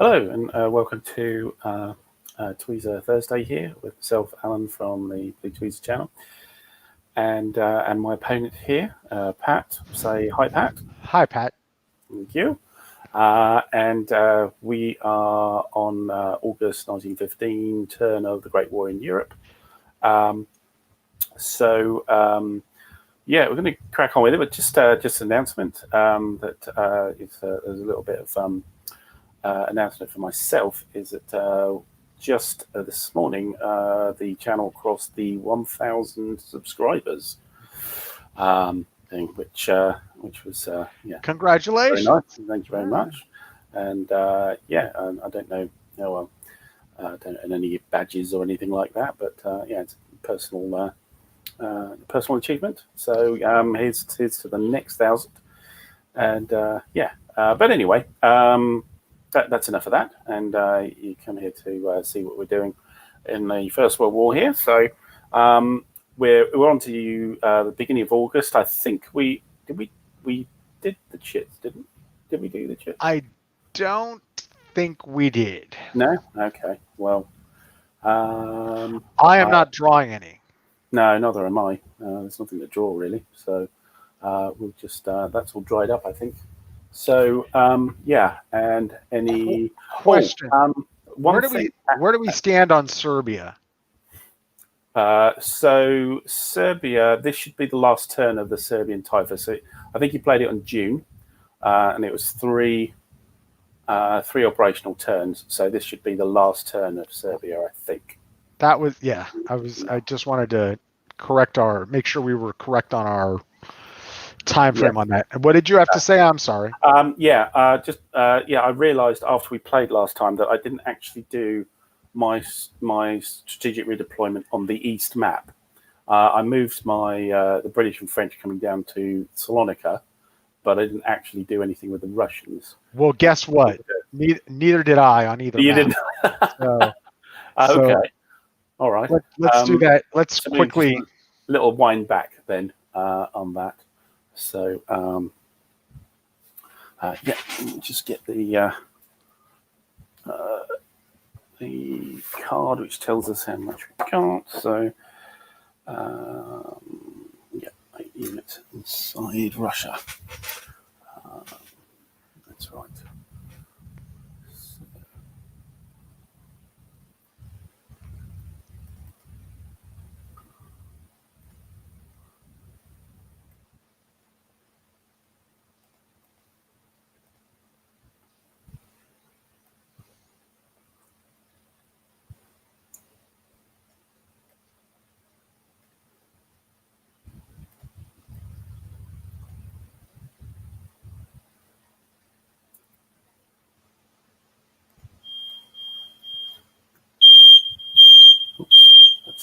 Hello, and welcome to Tweezer Thursday here with myself, Alan from the Blue Tweezer channel, and my opponent here, Pat. Say hi, Pat. Hi, Pat. Thank you. And we are on August 1915, turn of the Great War in Europe. Yeah, we're going to crack on with it, but just an announcement that there's a little bit of announcement for myself is that just this morning the channel crossed the 1,000 subscribers thing, which was yeah, Congratulations. very nice. Thank you very much. And yeah, I don't know, don't earn any badges or anything like that, but yeah, it's a personal achievement. So here's to the next 1,000, and yeah. But anyway, that's enough of that. And you come here to see what we're doing in the First World War here. So we're on to the beginning of August. I think we did the chits, didn't we? Did we do the chits? I don't think we did. No. Okay. Well, I am not drawing any. No, neither am I. There's nothing to draw really. So we'll just that's all dried up, I think. So yeah, and any question? One thing. Where do we stand on Serbia? So Serbia, this should be the last turn of the Serbian typhus. So I think he played it on June, and it was three operational turns. So this should be the last turn of Serbia, I think. That was I just wanted to make sure we were correct on our time frame on that. What did you have to say? I'm sorry. Yeah, I realised after we played last time that I didn't actually do my strategic redeployment on the east map. I moved my the British and French coming down to Salonika, but I didn't actually do anything with the Russians. Well, guess what? Neither did I on either. You map. didn't. Okay. All right. Let's do that. Let's quickly a little wind back then on that. So yeah, let me just get the card which tells us how much we got. So yeah, 8 units inside Russia. That's right.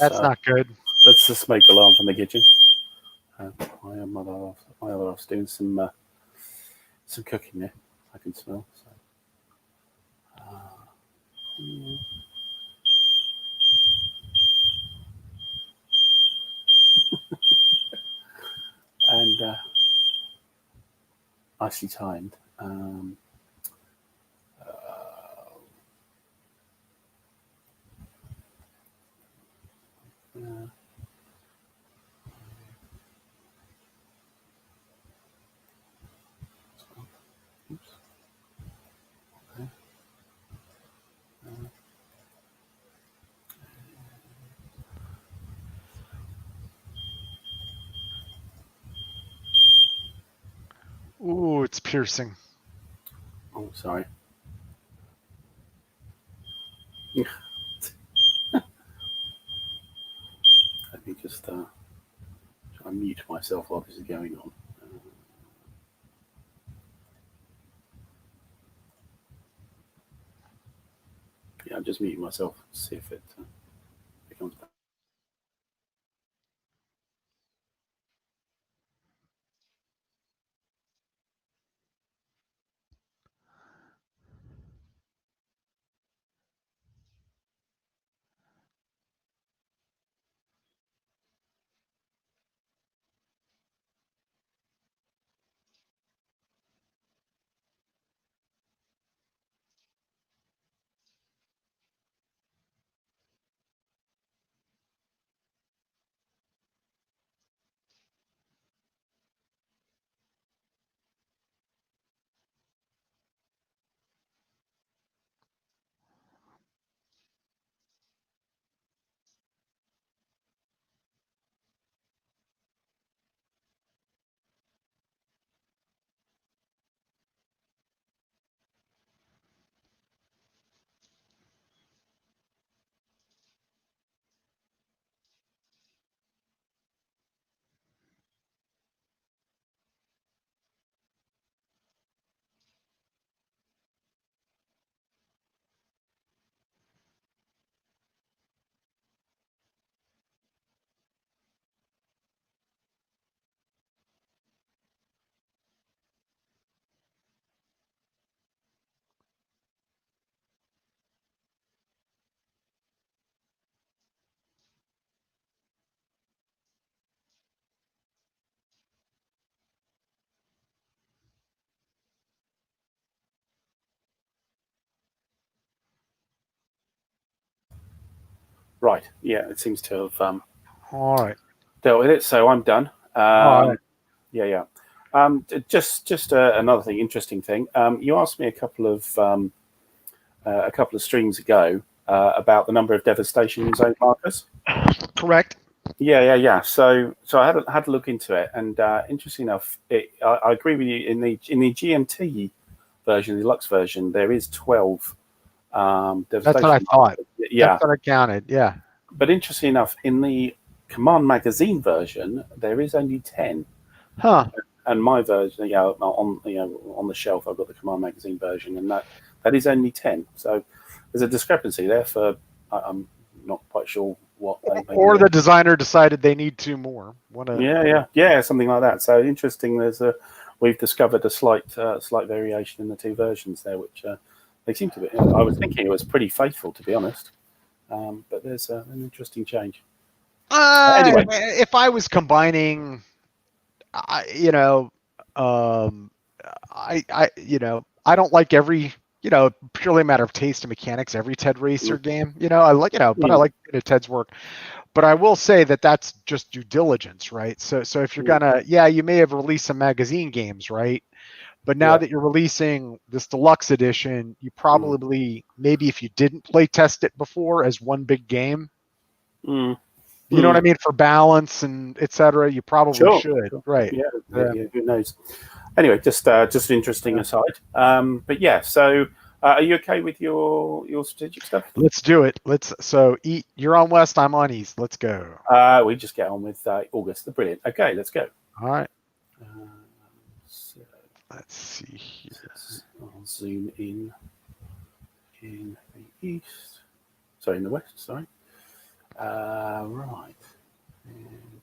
That's not good. That's the smoke alarm from the kitchen. My other half's doing some cooking there. I can smell. So. And nicely timed. Oops. Okay. Ooh, it's piercing. Oh, sorry. Let me just try and mute myself while this is going on. Yeah, I'm just muting myself to see if it comes back. Right. Yeah, it seems to have All right. dealt with it. So I'm done. All right. Yeah, yeah. Just another thing, interesting thing. You asked me a couple of streams ago about the number of devastation zone markers. Correct. Yeah, yeah, yeah. So I had to look into it, and interesting enough, I agree with you. In the GMT version, the Lux version, there is 12 That's what I devastation thought. markers. That's Yeah, what I counted. Yeah. but interesting enough, in the Command Magazine version, there is only 10. Huh. And my version, yeah, on the shelf, I've got the Command Magazine version, and that is only 10. So there's a discrepancy there. I'm not quite sure what they Or do. the designer decided they need two more. Yeah, yeah, yeah, something like that. So interesting. We've discovered a slight variation in the two versions there, which they seem to be. I was thinking it was pretty faithful, to be honest, but there's an interesting change. Anyway, If I was combining, you know, um, I don't like every, purely a matter of taste and mechanics, every Ted Racer mm, game, I like, but I mm, like Ted's work. But I will say that that's just due diligence, right? So if you're mm, gonna, yeah, you may have released some magazine games, right? But now yeah, that you're releasing this deluxe edition, you mm, probably, maybe if you didn't play test it before as one big game, mm, you know what I mm. mean, for balance and et cetera, you probably Sure, should, sure. right? Yeah, yeah, Yeah. yeah, who knows? Anyway, just an interesting Yeah. aside. But yeah, so are you okay with your strategic stuff? Let's do it. You're on West, I'm on East. Let's go. We just get on with August. The brilliant. Okay, let's go. All right. Uh, so Let's see here. I'll zoom in the east. Sorry, in the west. Sorry. Right. And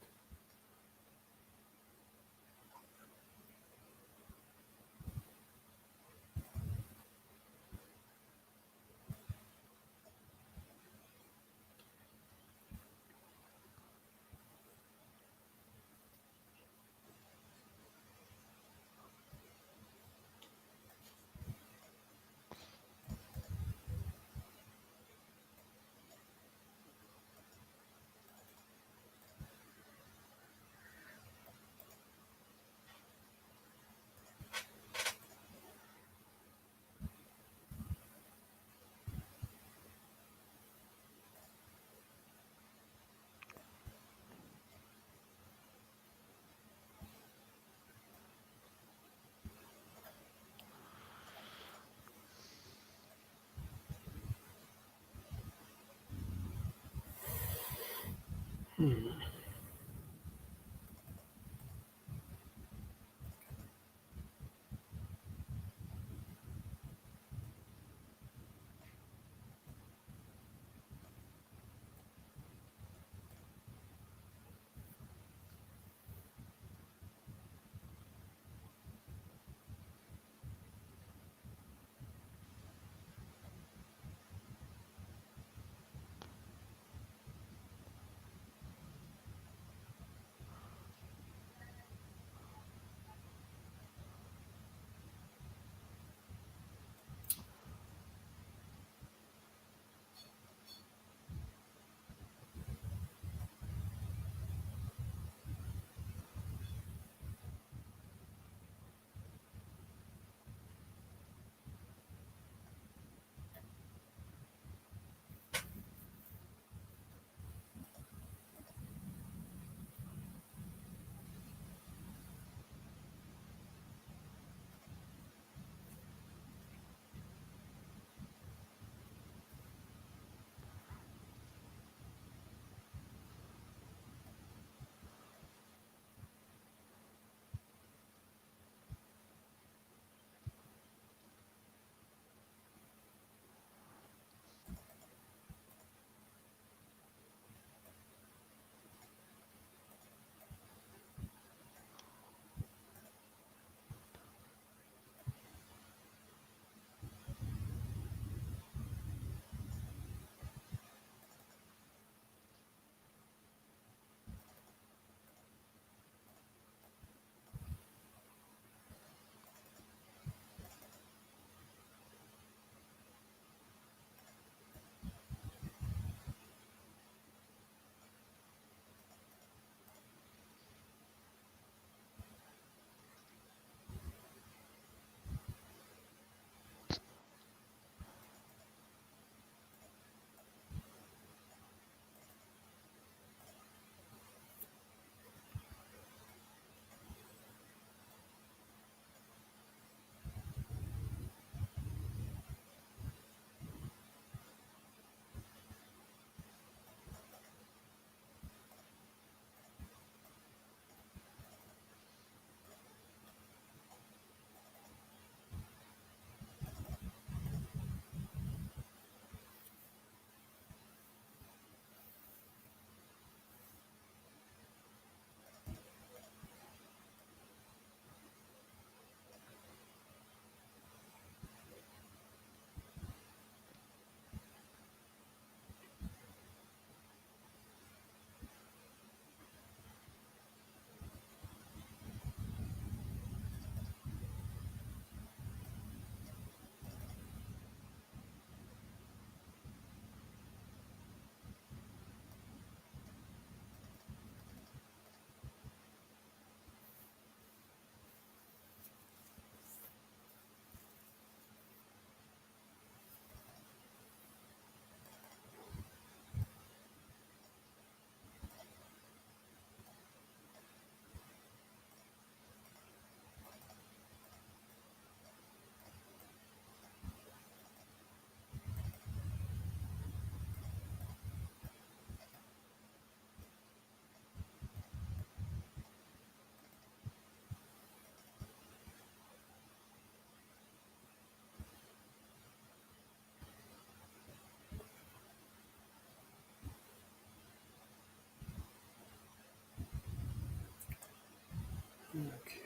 Okay.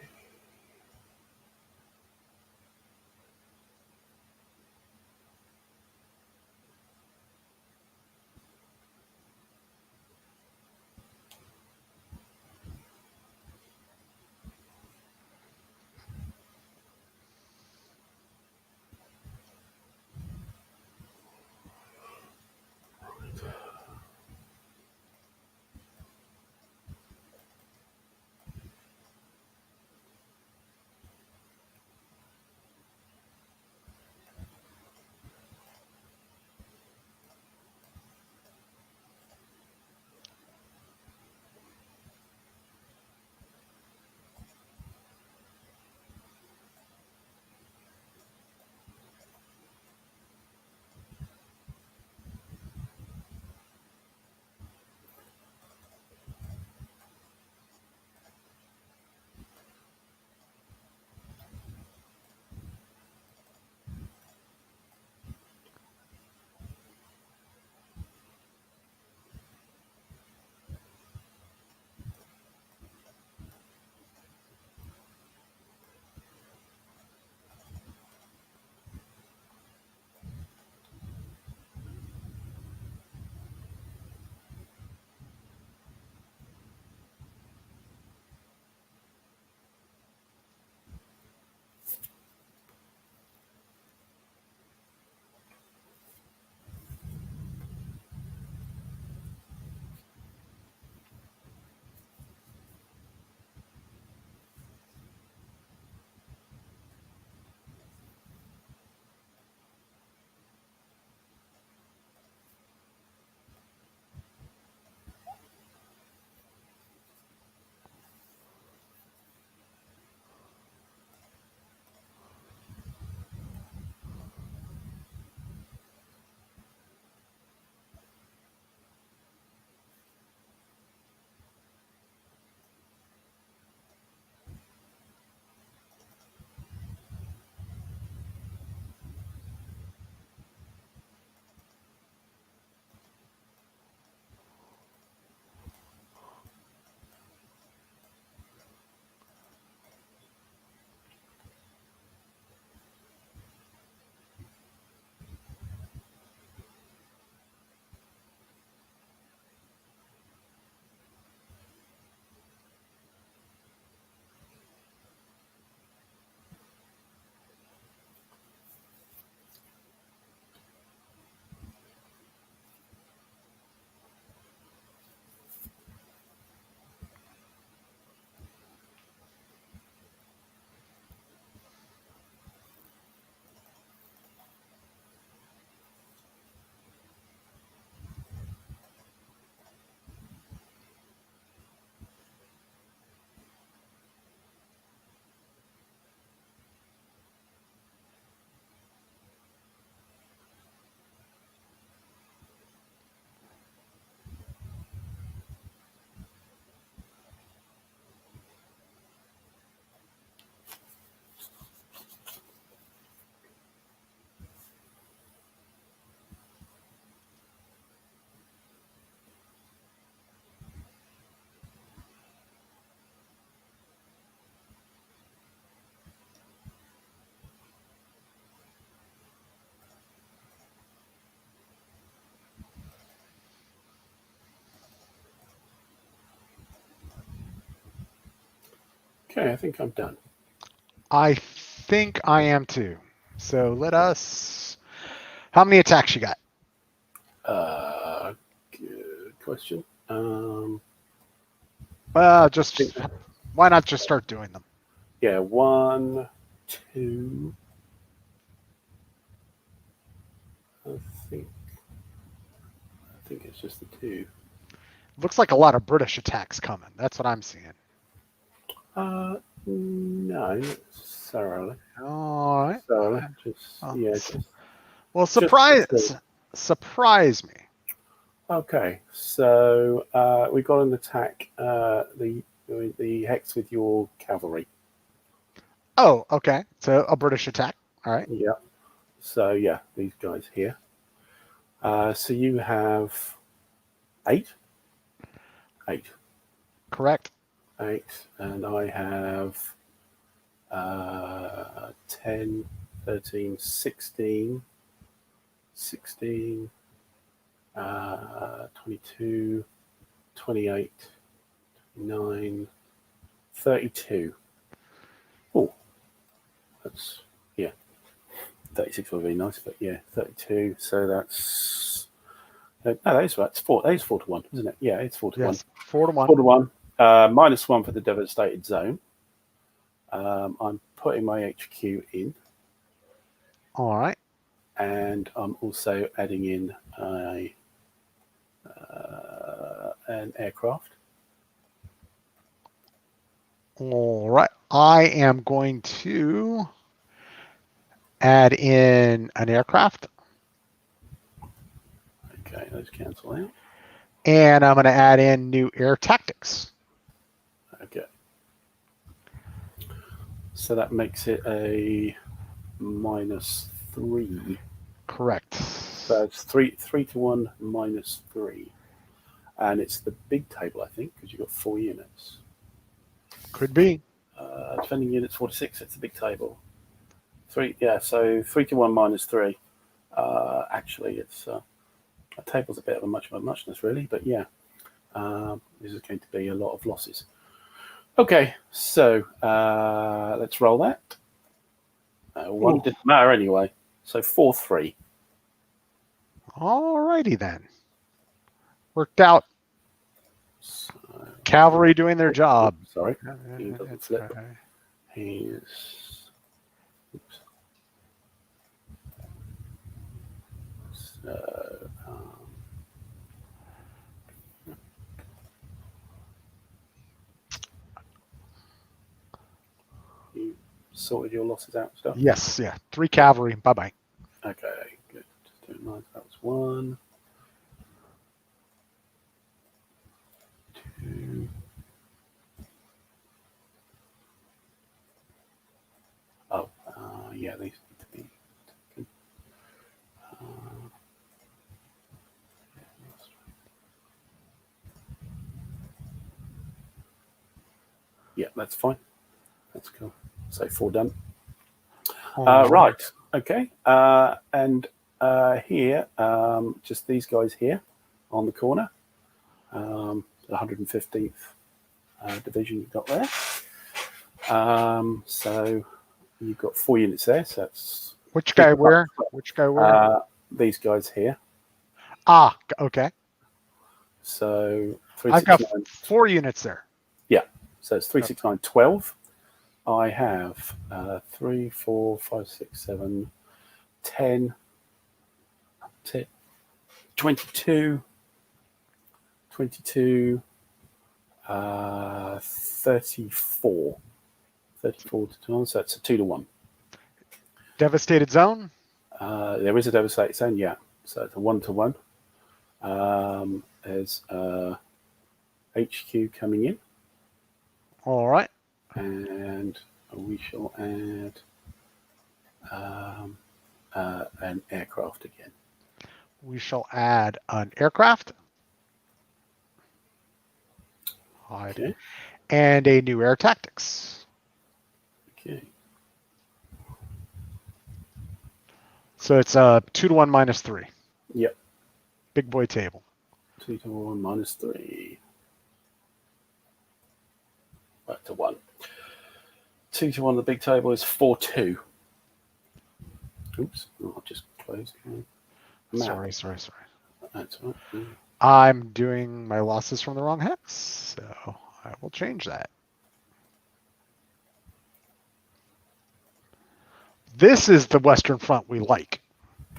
Okay, I think I'm done. I think I am too. So let us. How many attacks you got? Good question. I Just think, why not just start doing them? yeah, one, two. I think, I think it's just the two. Looks like a lot of British attacks coming. That's what I'm seeing. No, not necessarily. All right. So just Well, yeah, just well, just the two. surprise me. Okay, so we got an attack. The hex with your cavalry. Oh, okay. So a British attack. All right. Yeah. So yeah, these guys here. So you have eight. Eight. Correct. 8, and I have 10, 13, 16, 16, 22, 28, 9, 32. Oh, that's, yeah, 36 would be nice, but yeah, 32. So that's, no, that is right. It's 4. That is 4 to 1, isn't it? Yeah, it's 4 to 1. Yes, 4-1. 4 to 1. -1 for the devastated zone. I'm putting my HQ in, All right. and I'm also adding in an aircraft. All right. I am going to add in an aircraft. Okay, those cancel out. And I'm going to add in new air tactics. Okay. So that makes it a -3. Correct. So it's 3 to 1 -3. And it's the big table, I think, because you've got 4 units. Could be. Defending units 46, it's the big table. 3, yeah, so 3 to 1 -3. Actually, it's a table's a bit of a muchness, really, but yeah, this is going to be a lot of losses. Okay, so let's roll that. One Ooh. didn't matter anyway, so 4-3. All righty then. Worked out. So, Cavalry doing their job. sorry, he doesn't It's flip. okay. He's. Oops. So, you sorted your losses out and stuff? Yes, yeah. 3 cavalry. Bye-bye. Okay, good. Just doing nice. That was 1, 2. Oh, yeah, these need to be taken. Yeah, that's fine. That's cool. So 4 done. Right. Okay. And here, just these guys here on the corner, the 115th division you've got there. So you've got 4 units there. So that's Which guy where? Which guy where? these guys here. Ah, okay. So 3, I've 6, got 9. 4 units there. Yeah. So it's 3, 6, 9, 12. I have 3, 4, 5, 6, 7, 10, 22, 22, 34. 34 to 2, so it's a 2 to 1. Devastated zone? There is a devastated zone, yeah. So it's a 1 to 1. There's HQ coming in. All right. And we shall add an aircraft again. We shall add an aircraft. Okay. And a new air tactics. Okay. So it's a 2 to 1 -3. Yep. Big boy table. 2 to 1 -3. Back to 1. 2 to 1, the big table is 4-2. Oops, I've just closed my map. Sorry. That's right. I'm doing my losses from the wrong hex, so I will change that. This is the Western Front we like.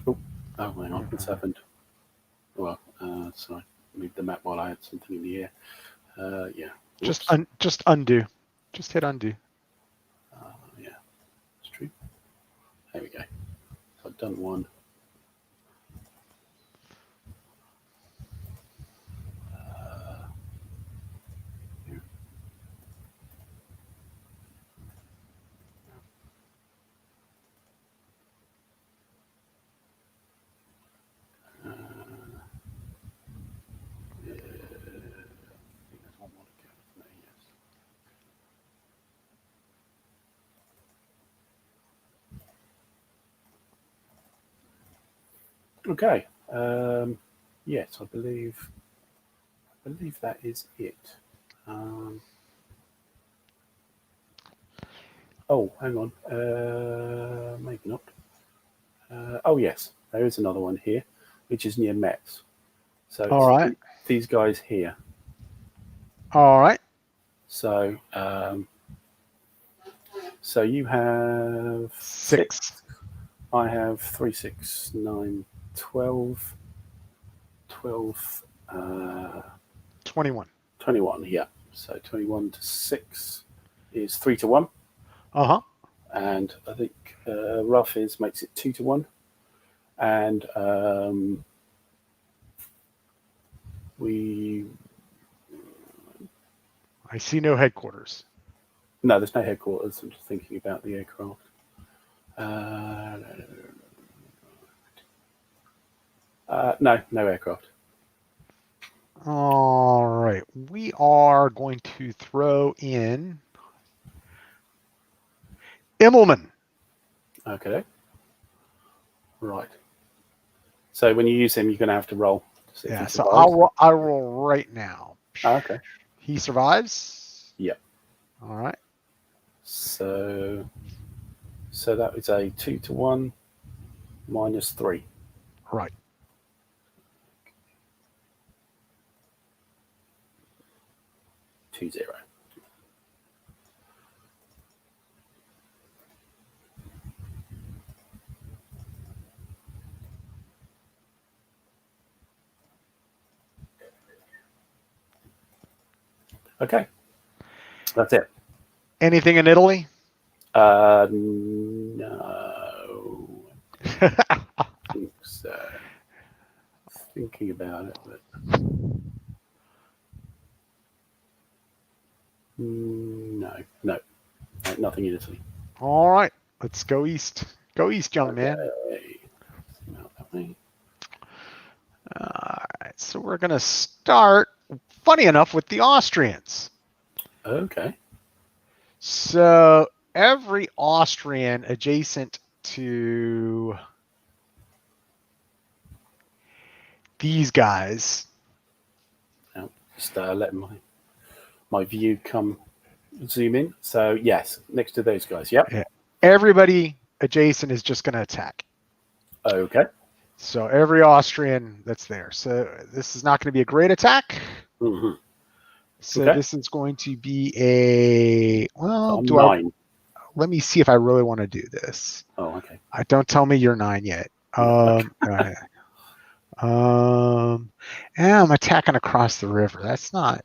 Oh, hang on, what's happened? Well, sorry, moved the map while I had something in the air. Yeah. Just undo. Just hit undo. Yeah, it's true. There we go. So I've done 1. Yeah, I think there's 1 more to go. No, yes. Okay. Yes, I believe that is it. Oh, hang on. Maybe not. Oh, yes, there is another one here, which is near Metz. So All it's right. these guys here. All right. So, so you have 6. 6. I have 3, 6, 9, 12, 12, 21. 21. Yeah. So 21 to 6 is 3 to 1. Uh-huh. And I think rough makes it 2 to 1. And we I see no headquarters. no, there's no headquarters. I'm just thinking about the aircraft. No, no aircraft. All right. We are going to throw in Immelman. Okay. Right. So when you use him, you're going to have to roll to see if Yeah, he so survives. I'll roll right now. Okay. He survives. Yeah. All right. So that is a 2 to 1 minus 3. Right. 2 0. Okay. That's it. Anything in Italy? No. I think so. Thinking about it, but no, nothing in Italy. All right. Let's go east. Go east, young man. Okay. Out that way. All right. So we're going to start, funny enough, with the Austrians. Okay. So every Austrian adjacent to these guys. Now, just letting my view zoom in. So yes, next to those guys. Yep. Yeah, everybody adjacent is just going to attack. Okay. So every Austrian that's there. So this is not going to be a great attack. Mm-hmm. So Okay. this is going to be a well. I'm 9. Let me see if I really want to do this. Oh, okay. Don't tell me you're 9 yet. Okay. Yeah, I'm attacking across the river. That's not.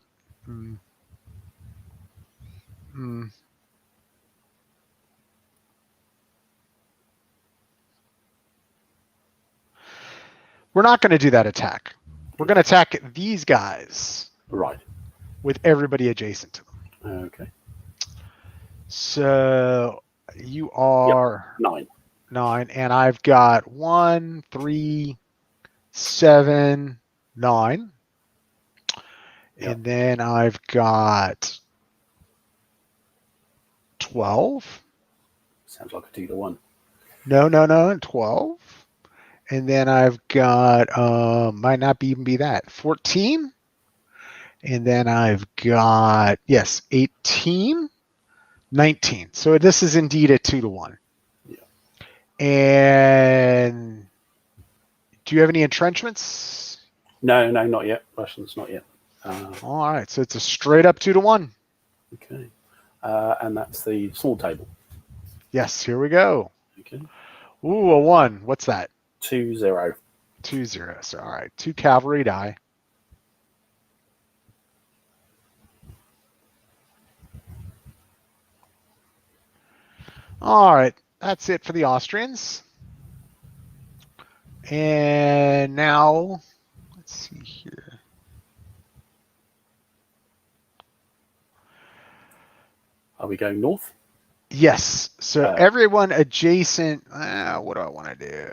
We're not going to do that attack. We're going to attack these guys. Right. With everybody adjacent to them. Okay. So you are 9. 9, and I've got 1, 3, 7, 9. Yep. And then I've got 12. Sounds like a 2 to 1. No, 12. And then I've got might not even be that 14. And then I've got 18, 19. So this is indeed a 2 to 1. Yeah. And do you have any entrenchments? No, not yet. Russians, not yet. All right, so it's a straight up 2 to 1. Okay, and that's the small table. Yes, here we go. Okay. Ooh, a 1. What's that? 2 0. 2 0. So all right, 2 cavalry die. All right, that's it for the Austrians. And now, let's see here. Are we going north? Yes. So everyone adjacent. What do I want to do?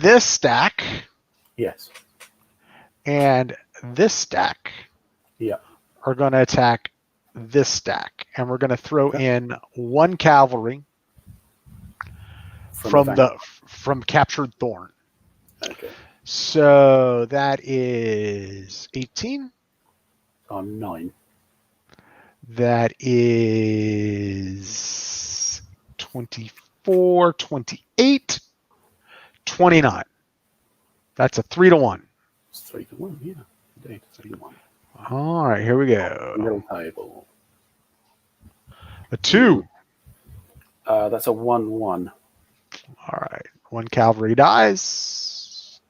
This stack. Yes. And this stack. Yeah. Are going to attack this stack, and we're going to throw Okay. in 1 cavalry from captured Thorn. Okay. So that is 18. I'm 9. That is 24, 28, 29. That's a 3-1. It's 3-1. Yeah, indeed, 3-1. All right, here we go. Middle table. A 2. That's a 1-1. All right, 1 cavalry dies.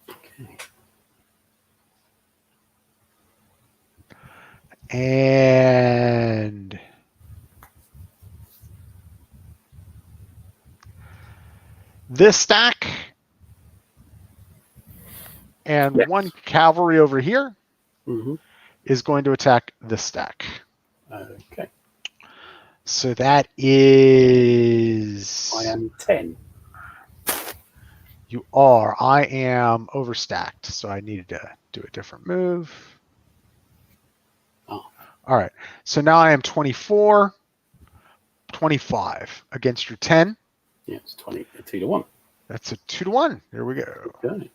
Okay. And this stack and Yes. 1 cavalry over here Mm-hmm. is going to attack this stack. Okay. So that is. I am 10. You are. I am overstacked, so I needed to do a different move. Oh. All right. So now I am 24, 25 against your 10. Yeah, it's 2-1. That's a 2-1. Here we go. Okay.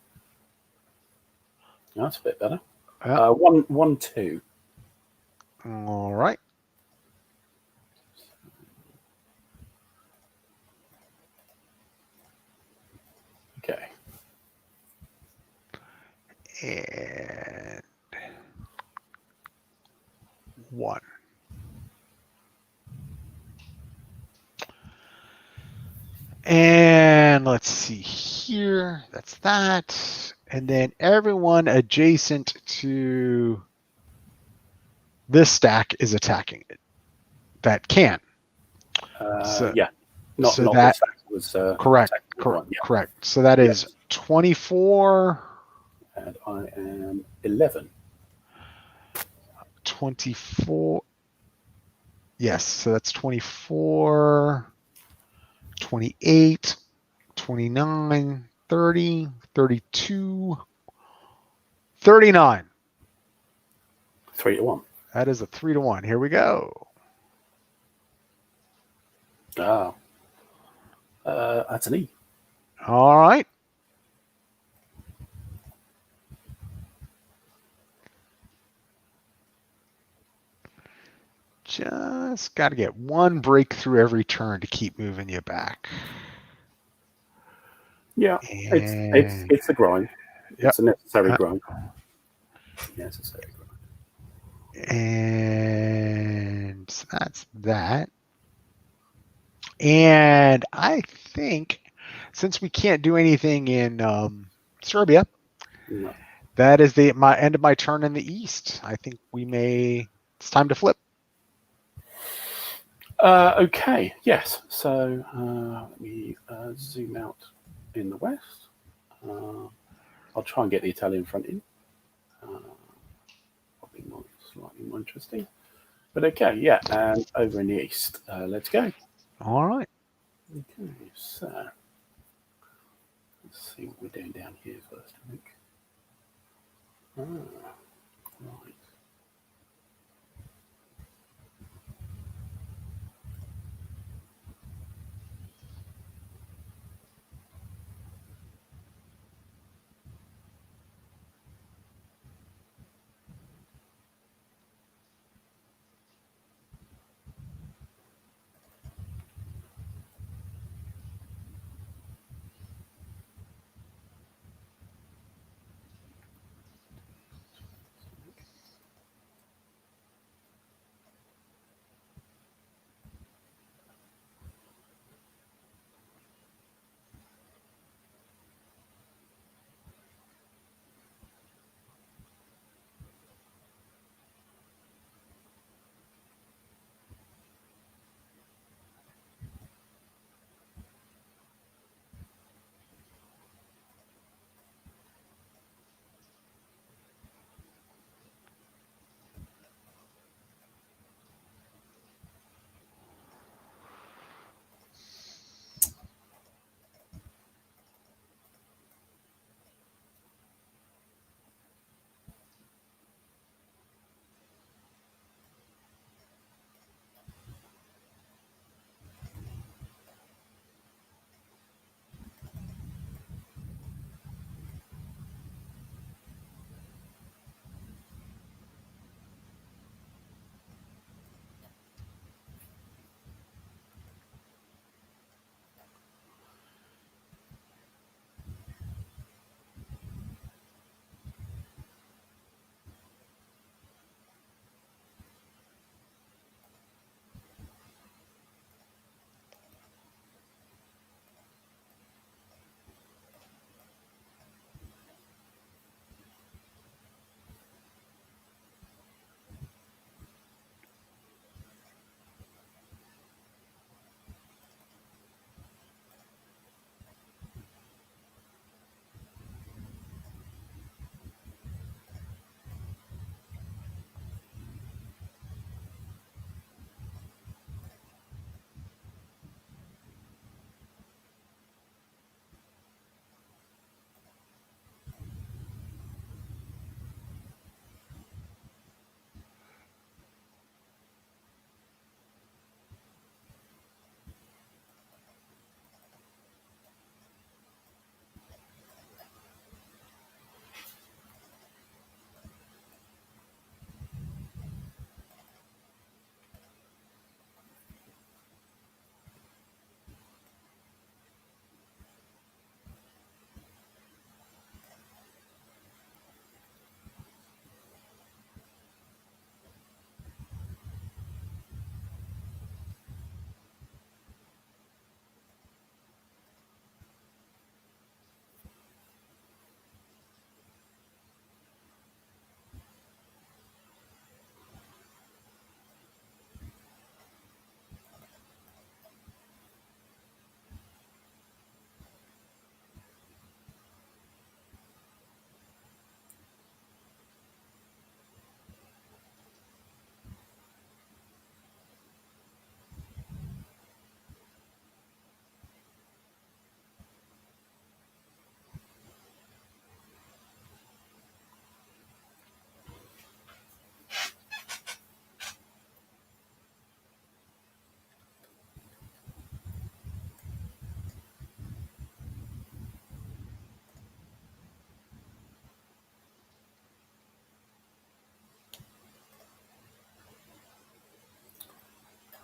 That's a bit better. Yeah. 1-2. All right. Okay. And 1. And let's see here. That's that. And then everyone adjacent to this stack is attacking it. That can. Yeah. Not so the that stack was correct. one. Yeah. Correct. So that is 24. And I am 11. 24. Yes, so that's 24, 28, 29, 30, 32, 39. 3-1. That is a 3-1. Here we go. Ah. That's an E. All right. Just got to get 1 breakthrough every turn to keep moving you back. Yeah, it's a grind. Yep. It's a necessary grind. Necessary grind. And so that's that. And I think since we can't do anything in Serbia, No. that is my end of my turn in the East. I think it's time to flip. Okay, yes. So let me zoom out in the west. I'll try and get the Italian front in. Probably slightly more interesting. But okay, yeah, and over in the east. Let's go. All right. Okay, so let's see what we're doing down here first, I think. Right.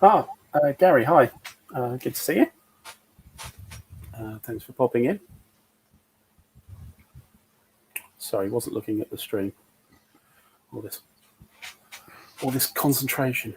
Gary, hi. Good to see you. Thanks for popping in. Sorry, wasn't looking at the stream. All this concentration.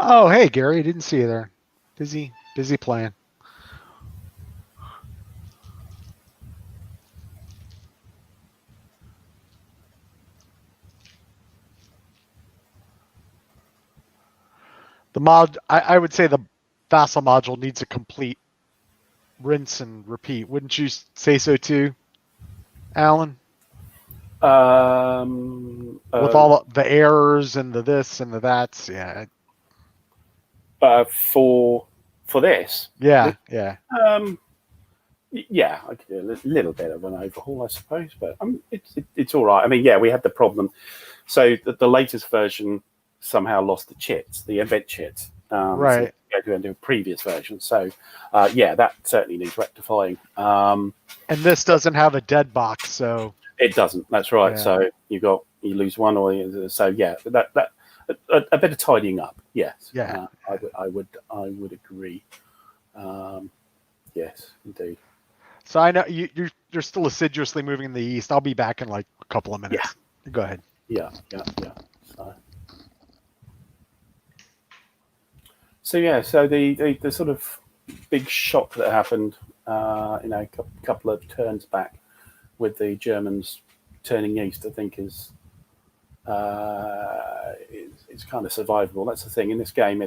Oh, hey, Gary, I didn't see you there. Busy playing. The mod, I would say the Vassal module needs a complete rinse and repeat. Wouldn't you say so too, Alan? With all the errors and the this and the that's, yeah. For this, Yeah. yeah, I could do a little bit of an overhaul, I suppose, but it's all right. I mean, yeah, we had the problem. So the latest version somehow lost the chits, the event chits. Right. So we had to go and do a previous version. So, yeah, that certainly needs rectifying. And this doesn't have a dead box, so it doesn't. That's right. Yeah. So you lose one, or so yeah. That a bit of tidying up. Yes. Yeah. I would agree. Yes, indeed. So I know you're still assiduously moving in the east. I'll be back in like a couple of minutes. Yeah. Go ahead. Yeah. So yeah, so the sort of big shock that happened, a couple of turns back with the Germans turning east, I think is kind of survivable. That's the thing in this game.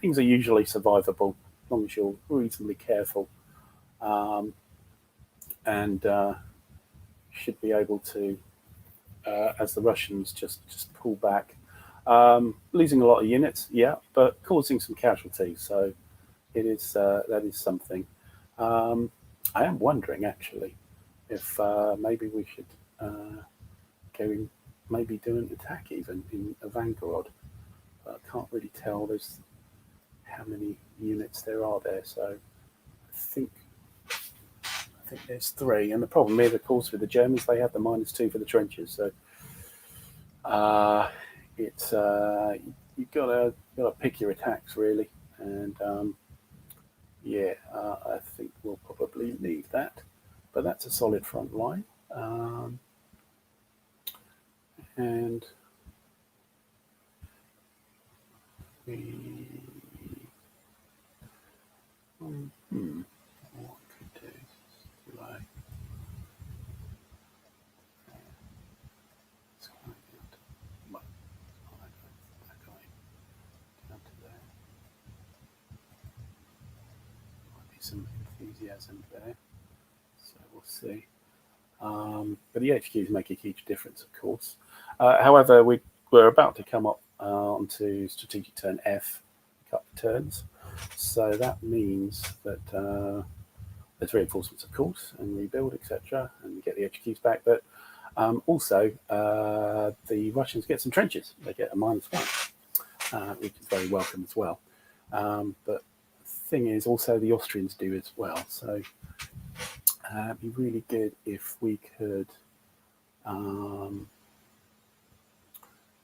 Things are usually survivable as long as you're reasonably careful, and should be able to, as the Russians just pull back, losing a lot of units, yeah, but causing some casualties. So that is something. I am wondering actually if maybe we should go in, maybe do an attack even in Vanguard. I can't really tell. There's how many units there are there. So I think there's 3. And the problem is, of course, with the Germans, they have the -2 for the trenches. So it's you've got to pick your attacks really. And yeah, I think we'll probably leave that. But that's a solid front line. And we, what could do is like, it's kind of, well, I don't know, that guy down to there. Might be some enthusiasm there. So we'll see. But the HQs make a huge difference, of course. However, we're about to come up onto strategic turn F, a couple of turns. So that means that there's reinforcements, of course, and rebuild, etc., and get the HQs back. But also, the Russians get some trenches. They get a -1, which is very welcome as well. But the thing is, also the Austrians do as well. So it'd be really good if we could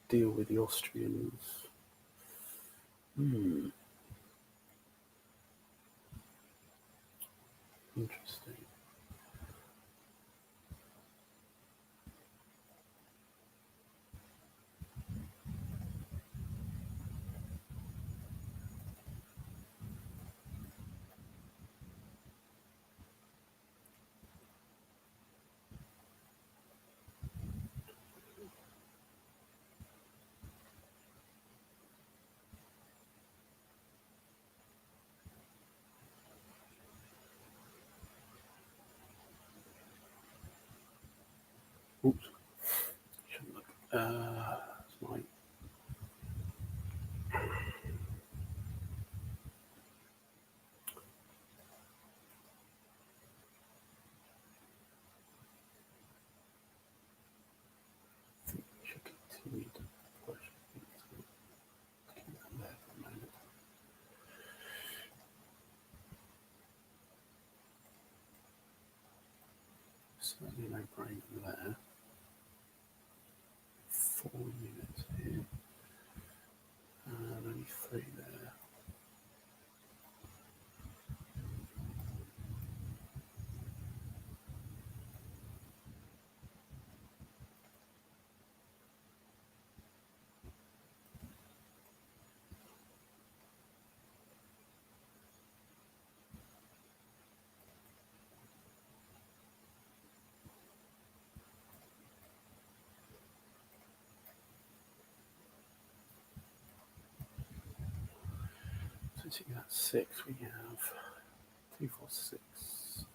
deal with the Austrians. Interesting. Oops. Shouldn't look. It's my should continue to push. Keep that there for a moment. Certainly no brain there. 4 units here. And only 3 there. So taking that 6, we have 2, 4, 6.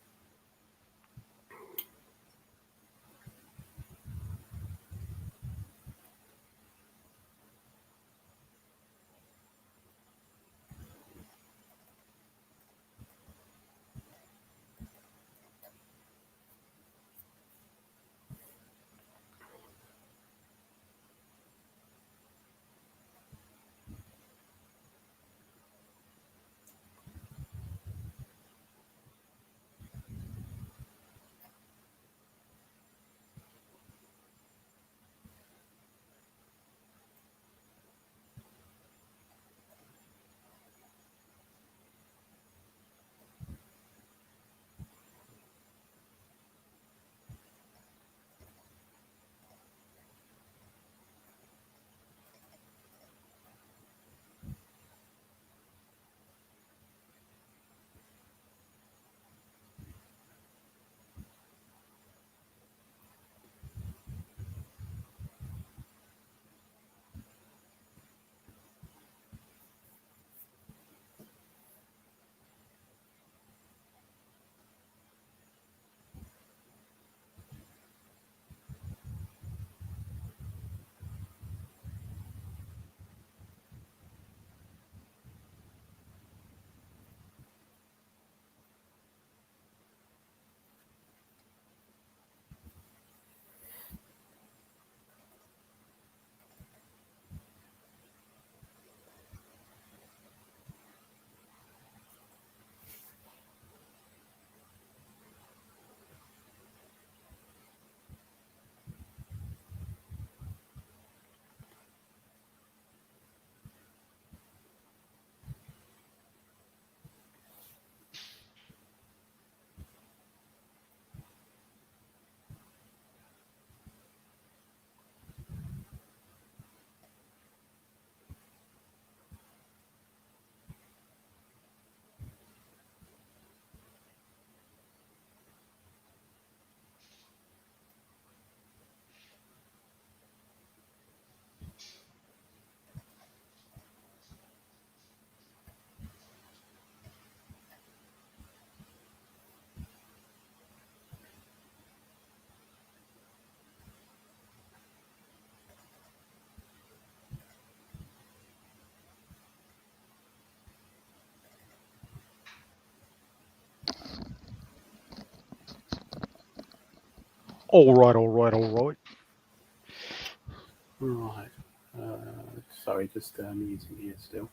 All right, all right, all right. Right. Sorry, just using here still.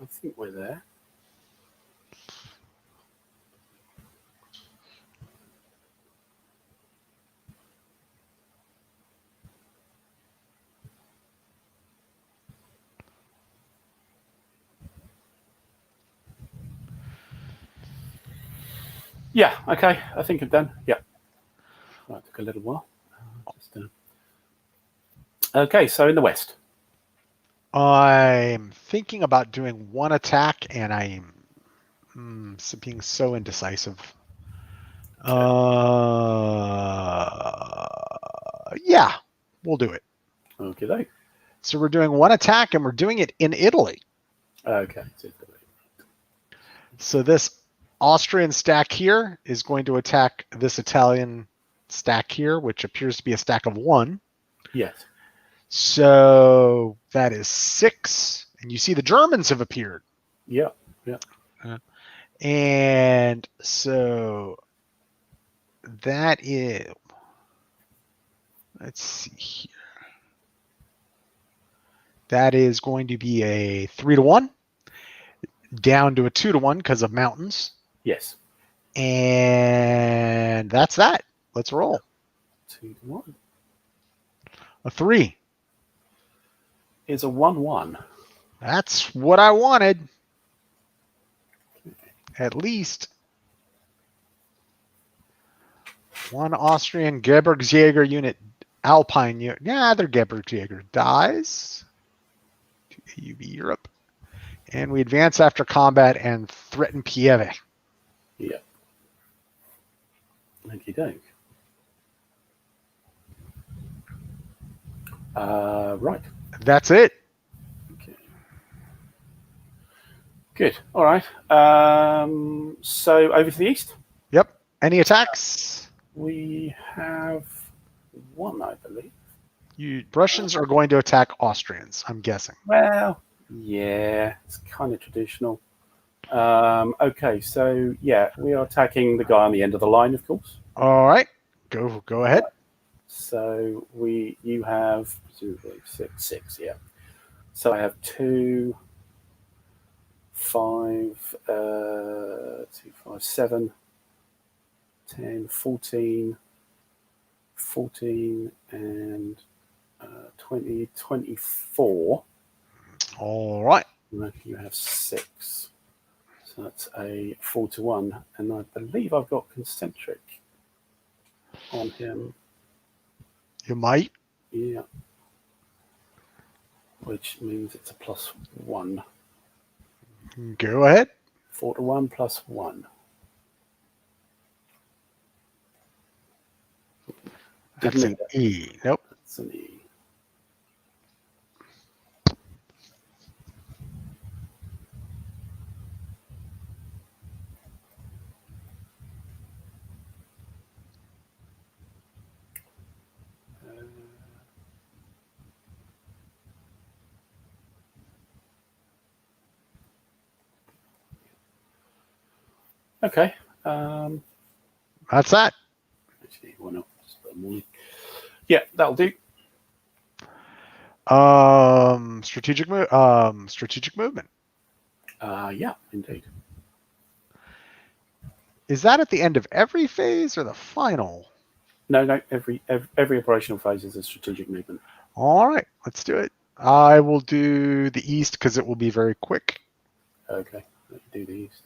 I think we're there. Yeah. Okay. I think I'm done. Yeah. That took a little while. Okay. So in the west. I'm thinking about doing one attack, and I'm being so indecisive. Yeah, we'll do it. Okay. So we're doing one attack, and we're doing it in Italy. Okay. So this Austrian stack here is going to attack this Italian stack here, which appears to be a stack of 1. Yes. So that is 6. And you see the Germans have appeared. Yeah. And so that is, let's see here. That is going to be a 3-1, down to a 2-1 because of mountains. Yes. And that's that. Let's roll. 2-1. A 3. Is a 1-1. That's what I wanted. At least one Austrian Gebirgsjäger unit, Alpine unit. Yeah, they're Gebirgsjäger. Dies to AUV Europe. And we advance after combat and threaten Pieve. Yeah. Thank you, Doke. Right. That's it. Okay. Good. All right. So over to the east. Yep. Any attacks? We have one, I believe. Russians are going to attack Austrians, I'm guessing. Well, yeah, it's kind of traditional. Okay, so yeah, we are attacking the guy on the end of the line, of course. All right. Go ahead. So you have 6, yeah. So I have 2, 5, 2, 5, 7, 10, 14, 14, and 20, 24. All right. And you have 6. So that's a 4-1. And I believe I've got concentric on him. You might. Yeah. Which means it's a +1. Go ahead. 4-1 +1. That's an E. Nope. That's an E. Okay. That's that. Actually, why not? Yeah, that'll do. Strategic movement. Yeah, indeed. Is that at the end of every phase or the final? No. Every operational phase is a strategic movement. All right, let's do it. I will do the east because it will be very quick. Okay, let me do the east.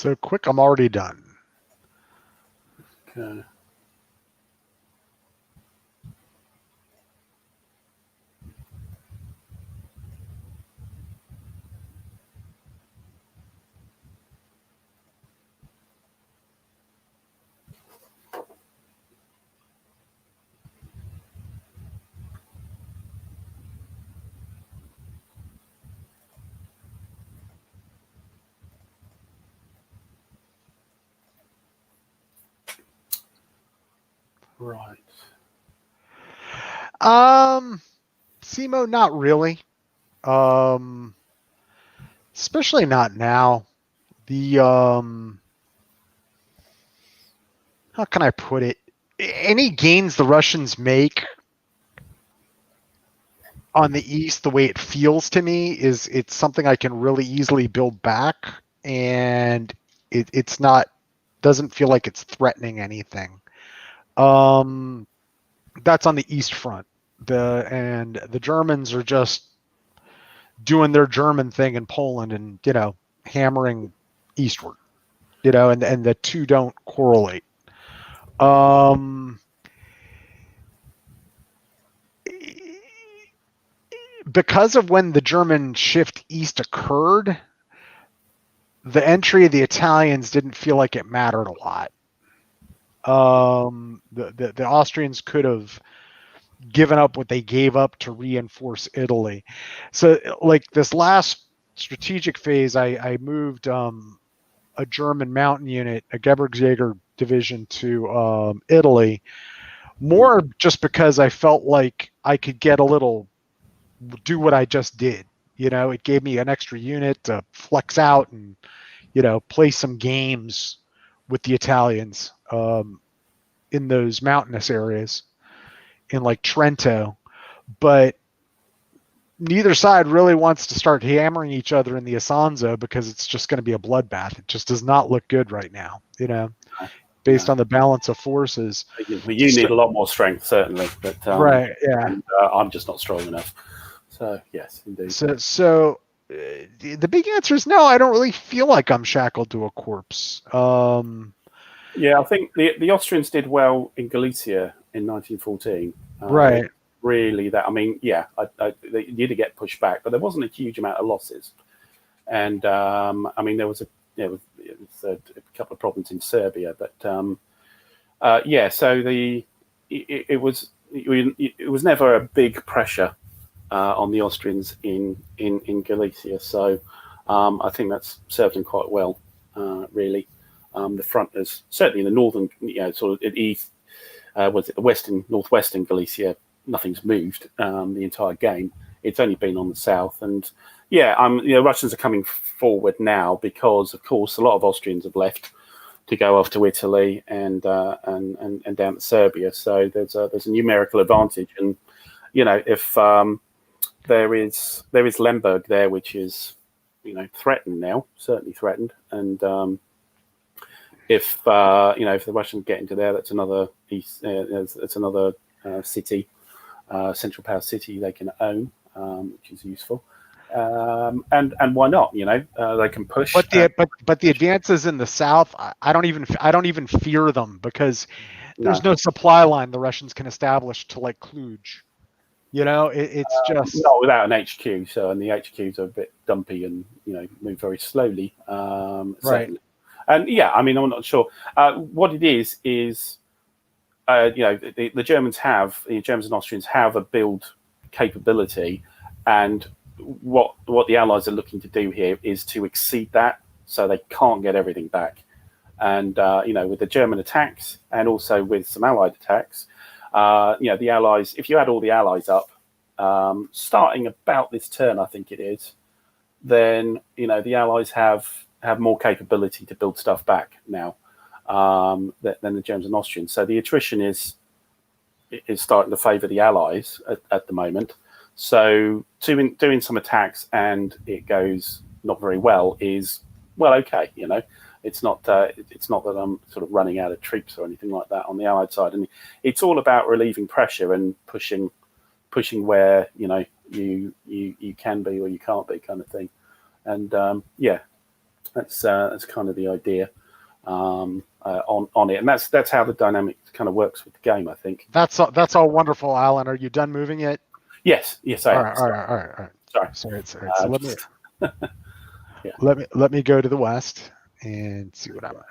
So quick, I'm already done. Okay. Right. SEMO, not really. Especially not now. The how can I put it? Any gains the Russians make on the east, the way it feels to me is it's something I can really easily build back, and it's not doesn't feel like it's threatening anything. Um, that's on the east front. The Germans are just doing their German thing in Poland, and hammering eastward. And the two don't correlate. Because of when the German shift east occurred, the entry of the Italians didn't feel like it mattered a lot. The Austrians could have given up what they gave up to reinforce Italy. So, like this last strategic phase, I moved a German mountain unit, a Gebirgsjäger division, to Italy, more just because I felt like I could get a little, do what I just did. It gave me an extra unit to flex out and, play some games with the Italians in those mountainous areas in like Trento. But neither side really wants to start hammering each other in the Isonzo because it's just going to be a bloodbath. It just does not look good right now, based on the balance of forces. You need a lot more strength, certainly, but right, yeah. And I'm just not strong enough. So yes, indeed. So the big answer is no. I don't really feel like I'm shackled to a corpse. Yeah, I think the Austrians did well in Galicia in 1914. Right. Really, that I mean, yeah, they did get pushed back, but there wasn't a huge amount of losses. And I mean, there was a couple of problems in Serbia, but yeah. So it was never a big pressure on the Austrians in Galicia. So I think that's served them quite well, really. The front is certainly in the northern, sort of east, was it the northwestern Galicia? Nothing's moved the entire game. It's only been on the south, and yeah, Russians are coming forward now because, of course, a lot of Austrians have left to go off to Italy and down to Serbia. So there's a numerical advantage, and if there is Lemberg there, which is threatened now, certainly threatened, and if the Russians get into there, that's another it's another city, central power city they can own, which is useful. And why not? They can push. But the advances in the south, I don't even fear them because there's no supply line the Russians can establish to like Cluj. It's just not without an HQ. So, and the HQs are a bit dumpy and move very slowly. Right. And yeah, I mean, I'm not sure what it is. The Germans and Austrians have a build capability, and what the Allies are looking to do here is to exceed that, so they can't get everything back. And with the German attacks and also with some Allied attacks, the Allies, if you add all the Allies up, starting about this turn, I think it is, then the Allies have more capability to build stuff back now than the Germans and Austrians. So the attrition is starting to favour the Allies at the moment. So doing some attacks and it goes not very well is okay. It's not that I'm sort of running out of troops or anything like that on the Allied side. And it's all about relieving pressure and pushing where you can be or you can't be, kind of thing. And That's kind of the idea on it, and that's how the dynamic kind of works with the game, I think. That's all wonderful, Alan. Are you done moving yet? Yes, I All am. right, all right, all right, all right. Sorry. So let me Just, yeah. let me go to the west and see what I'm at.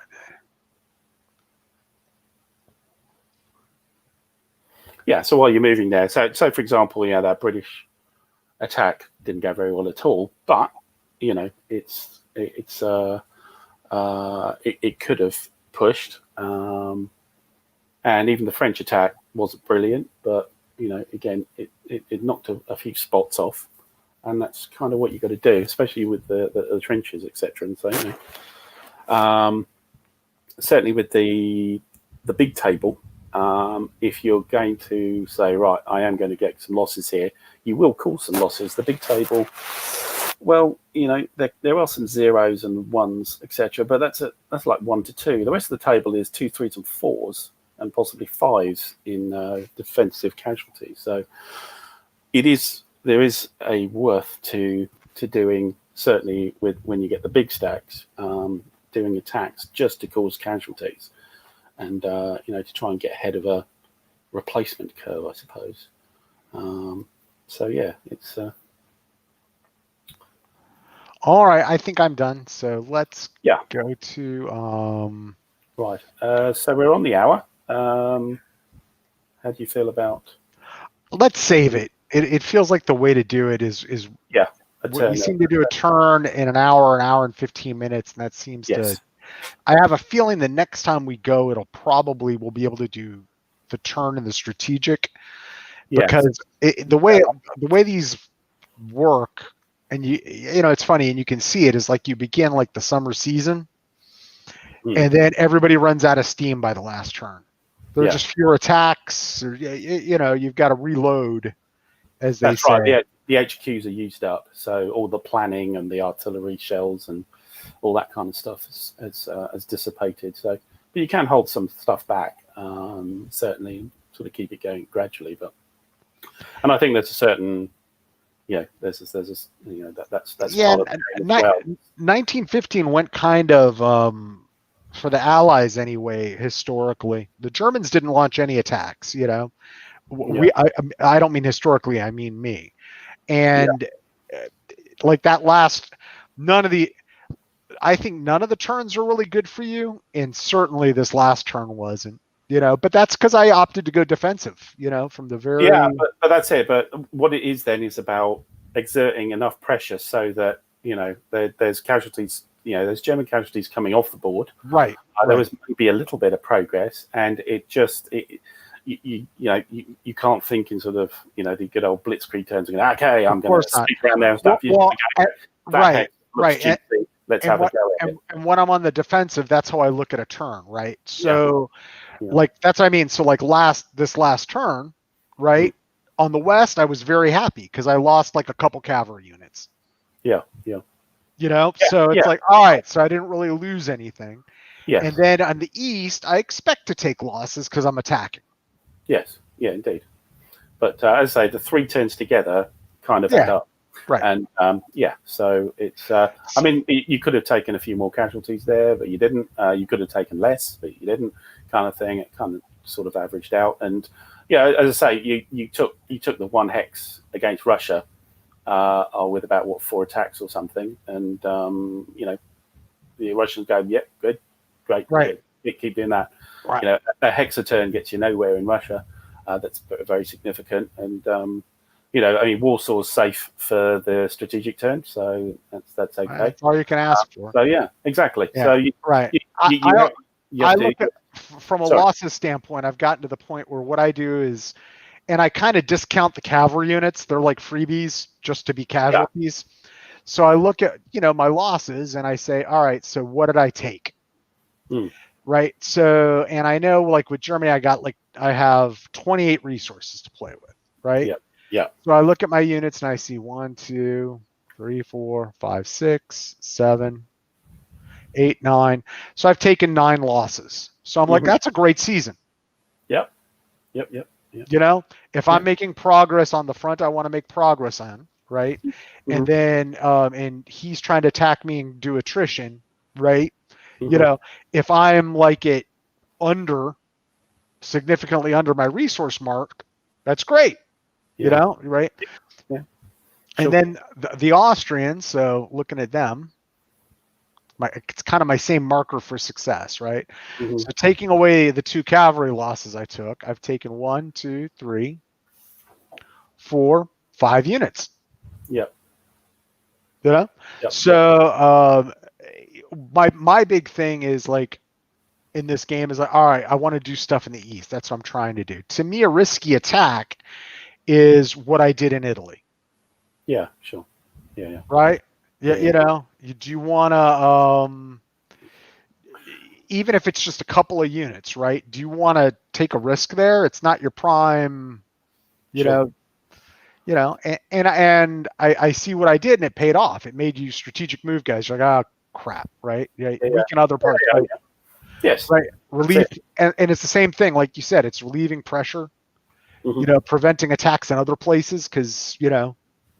Yeah. So while you're moving there, so for example, that British attack didn't go very well at all, but it could have pushed, and even the French attack wasn't brilliant, but again, it knocked a few spots off, and that's kind of what you got to do, especially with the trenches, etc. And so, certainly with the big table, if you're going to say, right, I am going to get some losses here, you will cause some losses. The big table, well, there are some zeros and ones, etc., but that's like 1 to 2. The rest of the table is 2, 3s, and 4s, and possibly 5s in defensive casualties. So there is a worth to doing, certainly when you get the big stacks, doing attacks just to cause casualties, and to try and get ahead of a replacement curve, I suppose. So yeah, it's all right. I think I'm done. So let's yeah. go to Right. So we're on the hour. How do you feel about? Let's save it. It feels like the way to do it is Yeah. we seem to do a turn in an hour and 15 minutes, and that seems Yes. to. I have a feeling the next time we go, we'll be able to do the turn and the strategic, because the way these work, and it's funny, and you can see it, is like you begin like the summer season, and then everybody runs out of steam by the last turn. There are just fewer attacks, or you've got to reload, as they say. That's right. The HQs are used up, so all the planning and the artillery shells and all that kind of stuff has dissipated. So, but you can hold some stuff back, certainly, sort of keep it going gradually. And I think there's a certain, that's part of the game as well. 1915 went kind of for the Allies anyway. Historically, the Germans didn't launch any attacks. I don't mean historically, I mean me. And like that last, I think none of the turns are really good for you, and certainly this last turn wasn't. But that's because I opted to go defensive. From the very but that's it. But what it is then is about exerting enough pressure so that there's casualties. There's German casualties coming off the board. Right. There was maybe a little bit of progress, and you can't think in sort of the good old blitzkrieg terms. Okay, I'm going to stick around there and stuff. Right. Let's have a go at it. And when I'm on the defensive, that's how I look at a turn, right? So, like that's what I mean. So, like this last turn, right? On the west, I was very happy because I lost like a couple cavalry units. Yeah. So it's like, all right, so I didn't really lose anything. Yeah. And then on the east, I expect to take losses because I'm attacking. Yes. Yeah, indeed. But as I say, the 3 turns together kind of add up. Right. And so it's. I mean, you could have taken a few more casualties there, but you didn't. You could have taken less, but you didn't. Kind of thing. It kind of sort of averaged out. And as I say, you took the 1 hex against Russia, with about 4 attacks or something, and the Russians go, yep, good, great, right, keep doing that. Right. A hex a turn gets you nowhere in Russia. That's very significant, and I mean, Warsaw's safe for the strategic turn, so that's okay. That's all you can ask for. So yeah, exactly. Yeah. So I look at from a losses standpoint. I've gotten to the point where what I do is, and I kind of discount the cavalry units. They're like freebies just to be casualties. Yeah. So I look at my losses and I say, all right, so what did I take? Right. So, and I know like with Germany, I have 28 resources to play with. Right. Yeah. Yeah. So I look at my units and I see 1, 2, 3, 4, 5, 6, 7, 8, 9. So I've taken 9 losses. So I'm like, that's a great season. Yep. If I'm making progress on the front I want to make progress on, right? And then and he's trying to attack me and do attrition, right? You know, if I'm like it significantly under my resource mark, that's great. Yeah. You know, right? Yeah. And Sure. then the Austrians, so looking at them, it's kind of my same marker for success, right? So taking away the 2 cavalry losses I took, I've taken 1, 2, 3, 4, 5 units. Yep. You know? Yep. So my big thing is like in this game is like, all right, I want to do stuff in the east. That's what I'm trying to do. To me, a risky attack is what I did in Italy. Yeah, sure. Yeah. Right? Yeah, Yeah. you know, do you want to even if it's just a couple of units, right? Do you want to take a risk there? It's not your prime, you Sure. know, and I see what I did and it paid off. It made you strategic move guys. You're like, oh crap, right? Yeah, Yeah. weaken other parts, Yeah. right? Yes. Right. That's Relief, it. and it's the same thing, like you said, it's relieving pressure, you know, preventing attacks in other places because, you know.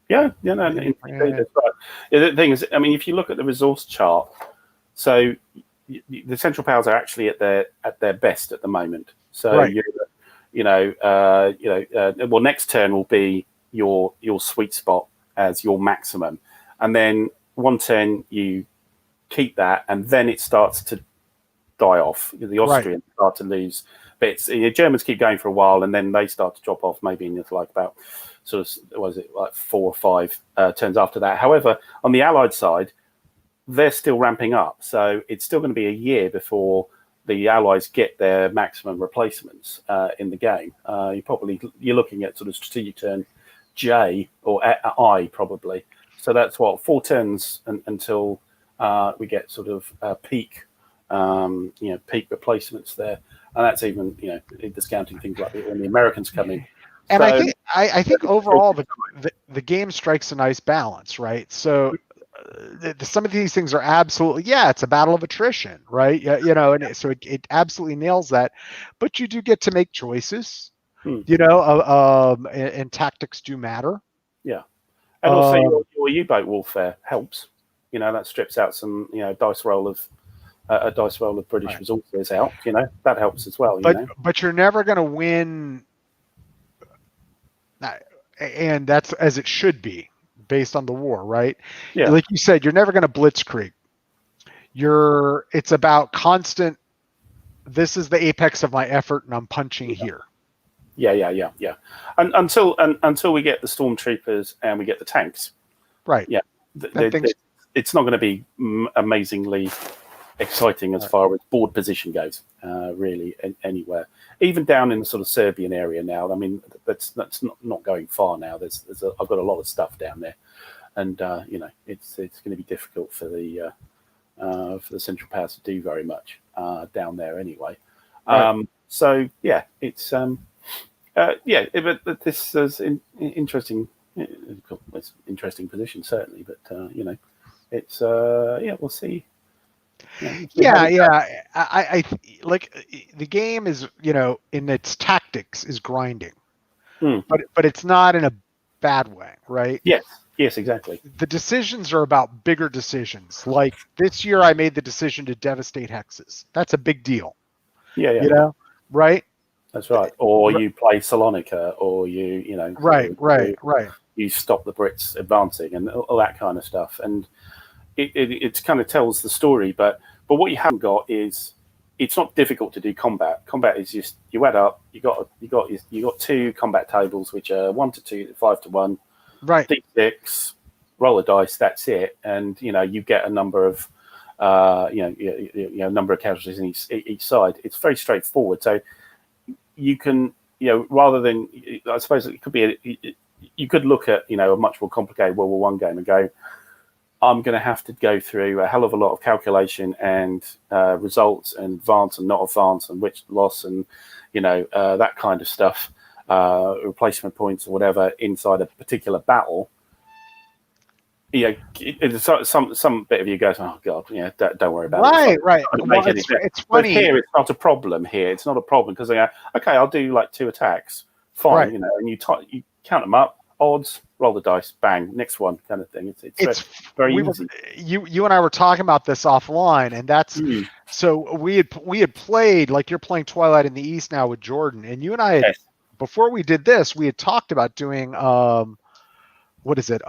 Yeah, no, indeed, that's right. Yeah, the thing is, I mean, if you look at the resource chart, so the Central Powers are actually at their best at the moment. So Right. well, next turn will be your sweet spot as your maximum, and then one turn you keep that, and then it starts to die off. The Austrians start to lose bits. The Germans keep going for a while, and then they start to drop off. Maybe in like about sort of was it like 4 or 5 turns after that. However, on the Allied side, they're still ramping up, so it's still going to be a year before the Allies get their maximum replacements in the game. You're looking at sort of strategic turn J or I probably. So that's 4 turns until we get sort of peak. Peak replacements there, and that's even discounting things like when the Americans come in. And so, I think overall the game strikes a nice balance, right? So some of these things are absolutely, it's a battle of attrition, right? You know, and so it absolutely nails that, but you do get to make choices, you know, and tactics do matter. Yeah, and also your U-boat warfare helps. You know, that strips out some dice roll of a dice roll of British resources out. You know, that helps as well. But you're never going to win, and that's as it should be based on the war, right? Yeah. Like you said, you're never going to blitzkrieg. It's about constant. This is the apex of my effort, and I'm punching here. Yeah. And until we get the stormtroopers and we get the tanks, right? Yeah, it's not going to be amazingly exciting as far as board position goes, really anywhere. Even down in the sort of Serbian area now. I mean, that's not going far now. I've got a lot of stuff down there, and it's going to be difficult for the Central Powers to do very much down there anyway. So yeah, it's but this is interesting. It's interesting position certainly, but it's we'll see. I like the game is, in its tactics is grinding, but it's not in a bad way, right? Yes, exactly. The decisions are about bigger decisions. Like this year, I made the decision to devastate hexes. That's a big deal. Yeah. Right? That's right. Or you play Salonika, or you stop the Brits advancing, and all that kind of stuff. And it kind of tells the story, but what you haven't got is it's not difficult to do combat. Combat is just you add up. You got 2 combat tables, which are 1 to 2, 5 to 1. Right. D6, roll a dice. That's it, and you get a number of number of casualties in each side. It's very straightforward. So you can rather than I suppose it could be you could look at a much more complicated World War I game and go, I'm going to have to go through a hell of a lot of calculation and results and advance and not advance and which loss and that kind of stuff, replacement points or whatever inside a particular battle. Some bit of you goes, oh god, don't worry about it. Right. Well, it's funny. But here, it's not a problem. It's not a problem because they go, okay, I'll do like 2 attacks, fine, and you count them up, odds, roll the dice, bang, next one, kind of thing. It's very easy. You and I were talking about this offline, and that's so we had played, like, you're playing Twilight in the East now with Jordan, and you and I had, before we did this, we had talked about doing what is it?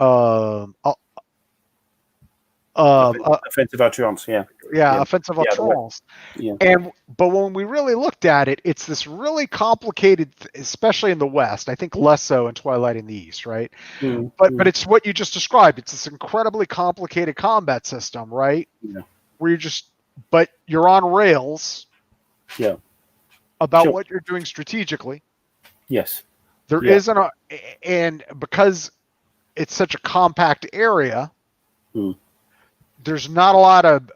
Offensive Outrance, offensive Outrance. Yeah. But when we really looked at it, it's this really complicated, especially in the West. I think less so in Twilight in the East, right? But it's what you just described. It's this incredibly complicated combat system, right? Yeah. Where but you're on rails. Yeah. About what you're doing strategically. Yes. There isn't and because it's such a compact area. There's not a lot of,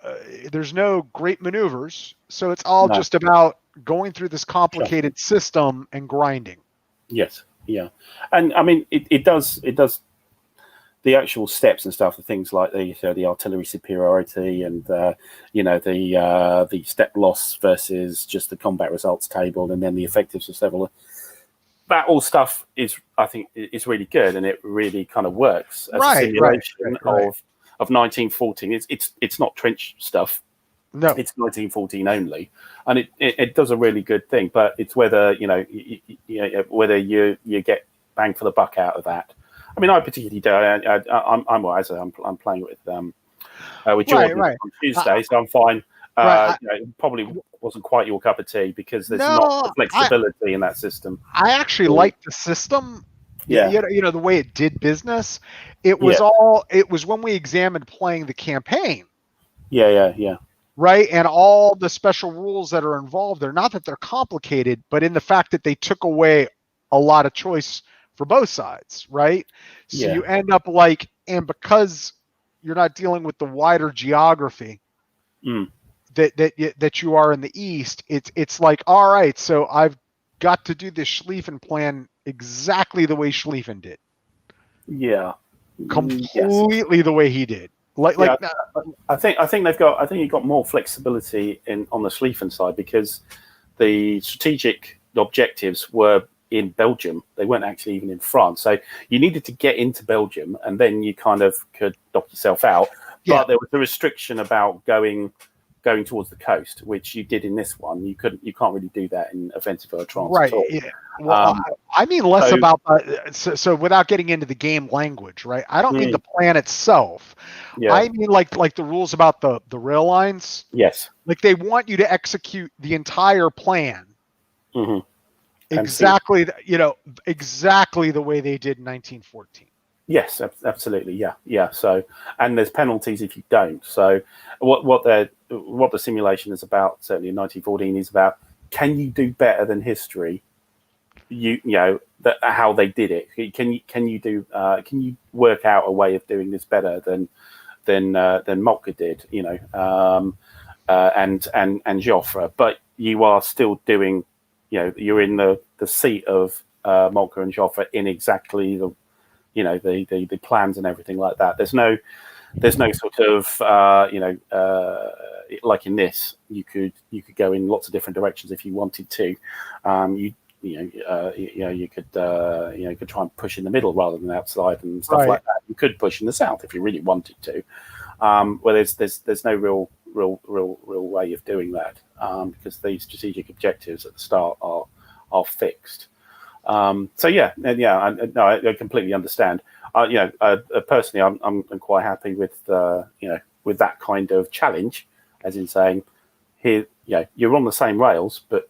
there's no great maneuvers. So it's all just about going through this complicated system and grinding. Yes. Yeah. And I mean, it does the actual steps and stuff, the things like the artillery superiority and, the step loss versus just the combat results table, and then the effectiveness of several. That all stuff I think is really good, and it really kind of works as a simulation of 1914. It's not trench stuff. No, it's 1914 only, and it does a really good thing. But it's whether whether you get bang for the buck out of that. I mean, I particularly do. I'm playing with Jordan on Tuesday, so I'm fine. It probably wasn't quite your cup of tea because there's not the flexibility in that system. I actually like the system. Yeah, the way it did business. It was it was when we examined playing the campaign. Yeah. Right, and all the special rules that are involved there. Not that they're complicated, but in the fact that they took away a lot of choice for both sides. Right, so you end up and because you're not dealing with the wider geography that you are in the East, it's like, all right, so I've got to do this Schlieffen plan exactly the way Schlieffen did. Yeah. Completely the way he did. I think you've got more flexibility on the Schlieffen side because the strategic objectives were in Belgium. They weren't actually even in France. So you needed to get into Belgium and then you kind of could dock yourself out. But there was a restriction about going towards the coast, which you did in this one. You can't really do that in Offensive Outrance at all. Yeah. Well, I mean less about so without getting into the game language, right? I don't mean the plan itself. Yeah. I mean like the rules about the rail lines. Yes. Like they want you to execute the entire plan. Mm-hmm. Exactly, exactly the way they did in 1914. Yes, absolutely. Yeah. So, and there's penalties if you don't. So, what the simulation is about, certainly in 1914, is about, can you do better than history? How they did it. Can you work out a way of doing this better than Moltke did? And Joffre, but you are still doing. You're in the seat of Moltke and Joffre in exactly the plans and everything like that. There's no sort of like in this, you could go in lots of different directions if you wanted to. You could try and push in the middle rather than outside and stuff like that. You could push in the south if you really wanted to. Where there's no real way of doing that because the strategic objectives at the start are fixed. I completely understand. Personally, I'm quite happy with with that kind of challenge, as in saying, here, you're on the same rails, but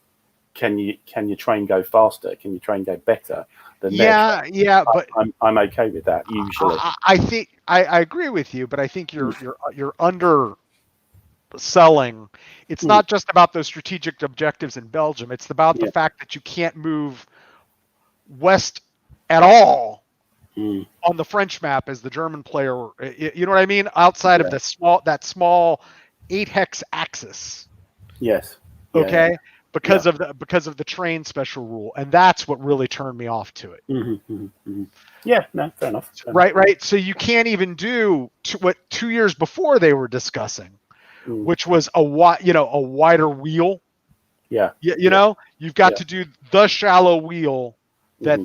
can your train go faster? Can your train go better than theirs? But I'm okay with that usually. I think I agree with you, but I think you're underselling. It's not just about those strategic objectives in Belgium. It's about the fact that you can't move west at all on the French map as the German player. You know what I mean? Outside of that small 8 hex axis. Yes. Okay. Because of the train special rule, and that's what really turned me off to it. Yeah, no, fair enough. Right. So you can't even do what 2 years before they were discussing, which was a wider wheel. Yeah. You've got to do the shallow wheel that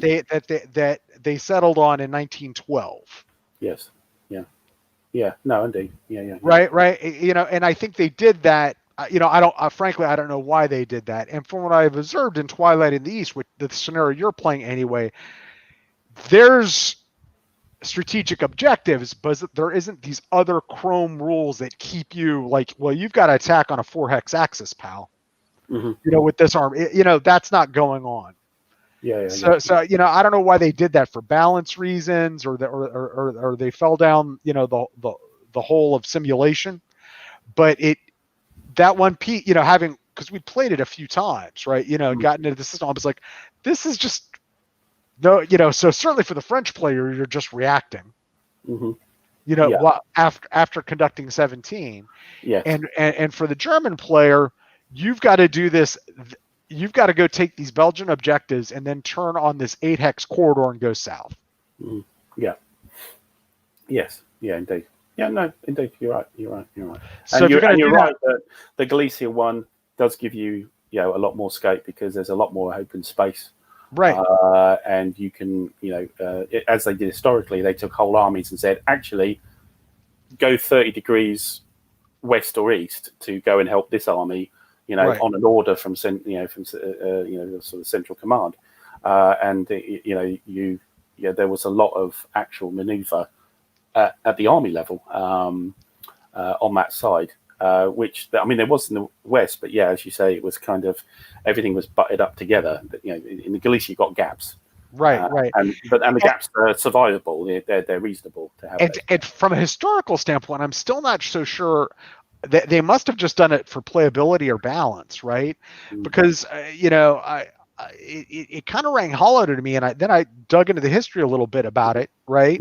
they settled on in 1912. Yes. Yeah. No, indeed. Yeah. Right. And I think they did that. I don't. Frankly, I don't know why they did that. And from what I've observed in Twilight in the East, with the scenario you're playing anyway, there's strategic objectives, but there isn't these other Chrome rules that keep you like, well, you've got to attack on a 4-hex axis, pal. Mm-hmm. With this arm, that's not going on. Yeah. So I don't know why they did that, for balance reasons, or they fell down the hole of simulation. But that one piece, having, because we played it a few times, right? Gotten into the system, I was like, this is just no, so certainly for the French player, you're just reacting. Mm-hmm. After conducting 17. Yes. And for the German player, you've got to do this. You've got to go take these Belgian objectives and then turn on this 8-hex corridor and go south. Mm. Yeah. Yes. Yeah. Indeed. Yeah. No. Indeed. You're right. So you're right that the Galicia one does give you a lot more scope, because there's a lot more open space. Right. And you can, as they did historically, they took whole armies and said, actually, go 30 degrees west or east to go and help this army, Right. on an order from sort of central command. And there was a lot of actual maneuver at the army level on that side. Which, I mean, there was in the West, but yeah, as you say, it was kind of, everything was butted up together. In the Galicia, you got gaps, right. and the gaps are survivable. They're reasonable to have. And from a historical standpoint, I'm still not so sure that they must have just done it for playability or balance, right? Mm. Because it kind of rang hollow to me, and then I dug into the history a little bit about it, right?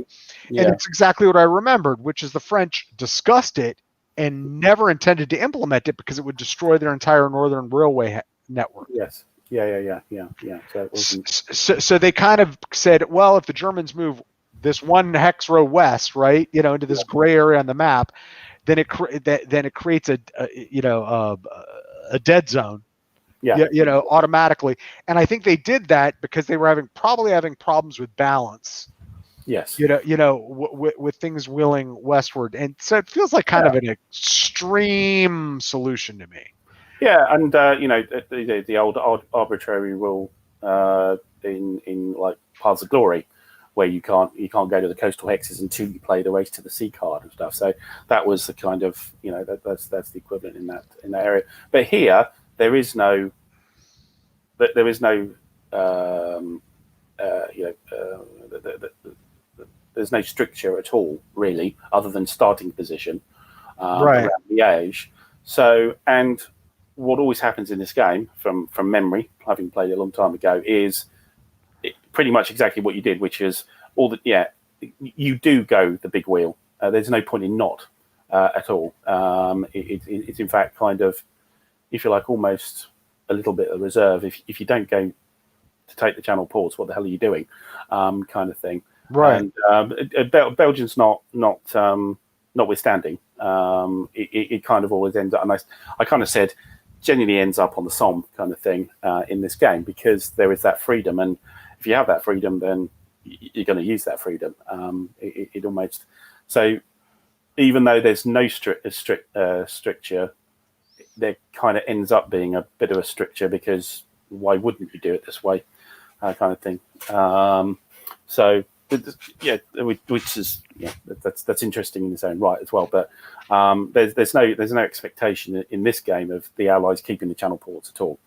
Yeah. And it's exactly what I remembered, which is the French discussed it and never intended to implement it because it would destroy their entire northern railway network. Yes. Yeah. So it wasn't. So they kind of said, well, if the Germans move this 1 hex row west, right, into this gray area on the map, then it creates a dead zone. Yeah. Automatically. And I think they did that because they were probably having problems with balance. Yes. With things wheeling westward, and so it feels like kind of an extreme solution to me. Yeah, and the old arbitrary rule in like Paths of Glory, where you can't go to the coastal hexes until you play the Race to the Sea card and stuff. So that was the kind of that's the equivalent in that area. But here there is no there's no stricture at all, really, other than starting position right around the age. So, and what always happens in this game, from memory, having played it a long time ago, is pretty much exactly what you did, which is you do go the big wheel. There's no point in not at all. It's in fact kind of, if you like, almost a little bit of reserve. If you don't go to take the channel ports, what the hell are you doing? Kind of thing. Right. And Belgium's notwithstanding, it kind of always ends up, and I kind of said, genuinely ends up on the Somme kind of thing in this game, because there is that freedom, and if you have that freedom, then you're going to use that freedom. It almost, so even though there's no stricture, there kind of ends up being a bit of a stricture, because why wouldn't you do it this way, kind of thing. So yeah, which is that's interesting in its own right as well. But there's no expectation in this game of the Allies keeping the channel ports at all.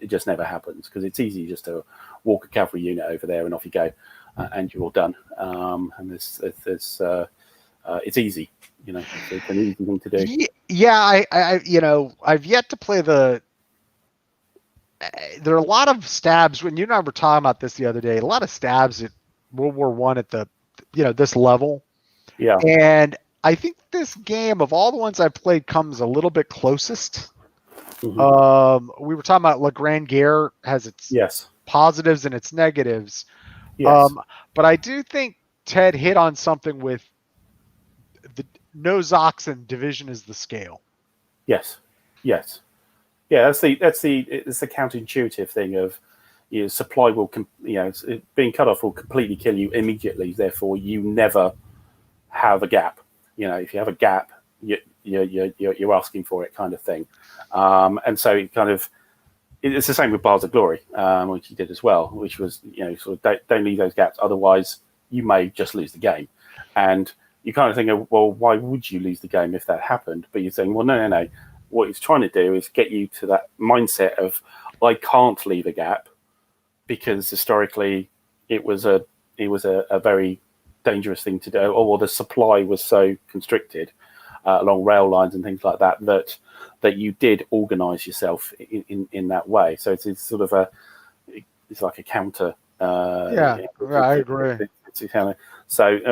It just never happens, because it's easy just to walk a cavalry unit over there and off you go, and you're all done. And there's it's easy, it's an easy thing to do. Yeah, I've yet to play the. There are a lot of stabs. When you and I were talking about this the other day, a lot of stabs at World War I at the, this level. Yeah. And I think this game, of all the ones I've played, comes a little bit closest. Mm-hmm. We were talking about La Grande Guerre has its positives and its negatives. Yes. But I do think Ted hit on something with the no Zox and division is the scale. Yes. Yeah, it's the counterintuitive thing of, your supply will, being cut off will completely kill you immediately. Therefore, you never have a gap. If you have a gap, you're asking for it, kind of thing. And so it's the same with Bars of Glory, which he did as well, which was, sort of don't leave those gaps, otherwise you may just lose the game. And you kind of think, well, why would you lose the game if that happened? But you're saying, well, no. What he's trying to do is get you to that mindset of, I can't leave a gap, because historically it was a very dangerous thing to do, or the supply was so constricted along rail lines and things like that that you did organize yourself in that way. So it's sort of it's like a counter. I agree.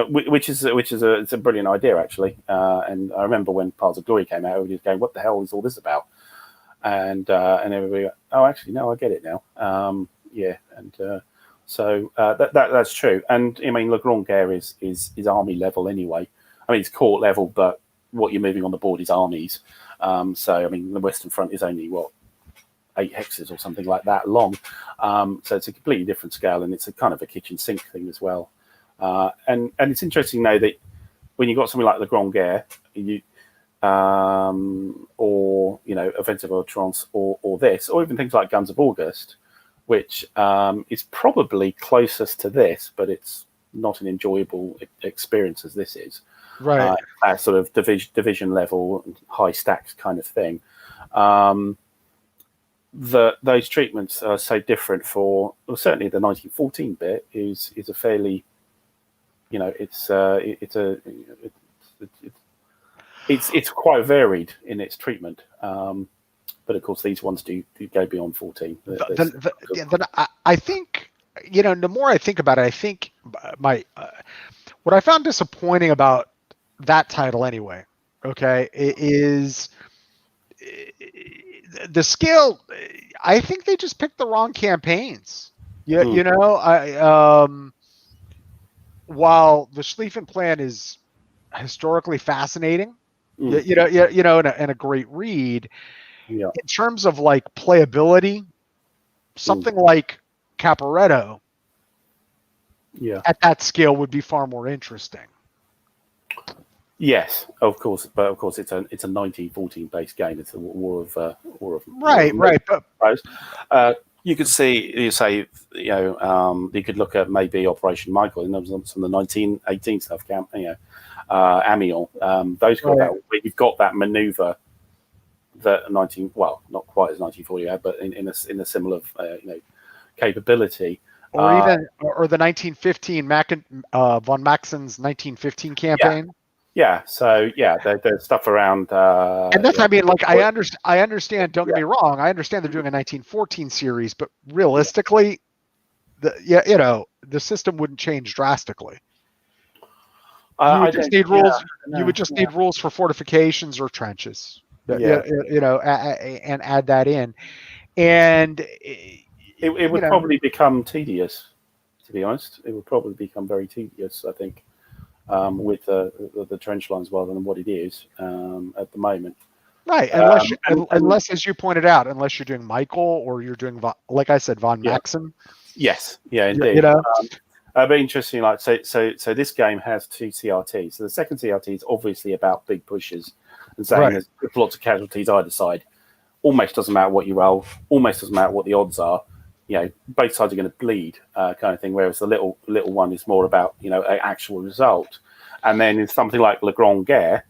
Which is it's a brilliant idea, actually. And I remember when Paths of Glory came out, everybody was going, "What the hell is all this about?" And everybody, oh, actually, no, I get it now. That's true. And I mean, Le Grand Guerre is army level anyway. I mean, it's court level, but what you're moving on the board is armies. So I mean, the Western Front is only 8 hexes or something like that long. So it's a completely different scale, and it's a kind of a kitchen sink thing as well. And it's interesting now that when you've got something like the Grand Guerre, or Offensive Outrance, or this, or even things like Guns of August, which is probably closest to this, but it's not an enjoyable experience as this is. Right. At sort of division level, high stacks kind of thing. Those treatments are so different certainly the 1914 bit is a fairly, it's quite varied in its treatment. But of course, these ones do go beyond 14. I think, the more I think about it, I think what I found disappointing about that title anyway, okay, is the scale. I think they just picked the wrong campaigns. While the Schlieffen plan is historically fascinating, and a great read, in terms of like playability, something like Caporetto at that scale would be far more interesting. Yes, of course, but of course it's a 1914 based game. It's a war of right. But you could you could look at maybe Operation Michael and some of the 1918 stuff, Amiens, those kind of where you've got that maneuver that not quite as 1940 had, but in a similar capability. Or even the 1915 von Maxen's 1915 campaign. Yeah, so there's stuff around, and that's I understand. Don't get me wrong. I understand they're doing a 1914 series, but realistically, the system wouldn't change drastically. You would just need rules. You would just need rules for fortifications or trenches. And add that in, and it would probably become tedious. To be honest, it would probably become very tedious, I think. With the trench lines rather than what it is at the moment. Right, unless, as you pointed out, unless you're doing Michael or you're doing, like I said, von Maxen. Yes, indeed. But interesting, so this game has 2 CRTs. So the second CRT is obviously about big pushes and saying there's lots of casualties either side. Almost doesn't matter what you roll. Almost doesn't matter what the odds are. Both sides are going to bleed, kind of thing. Whereas the little one is more about an actual result. And then in something like Le Grand Guerre,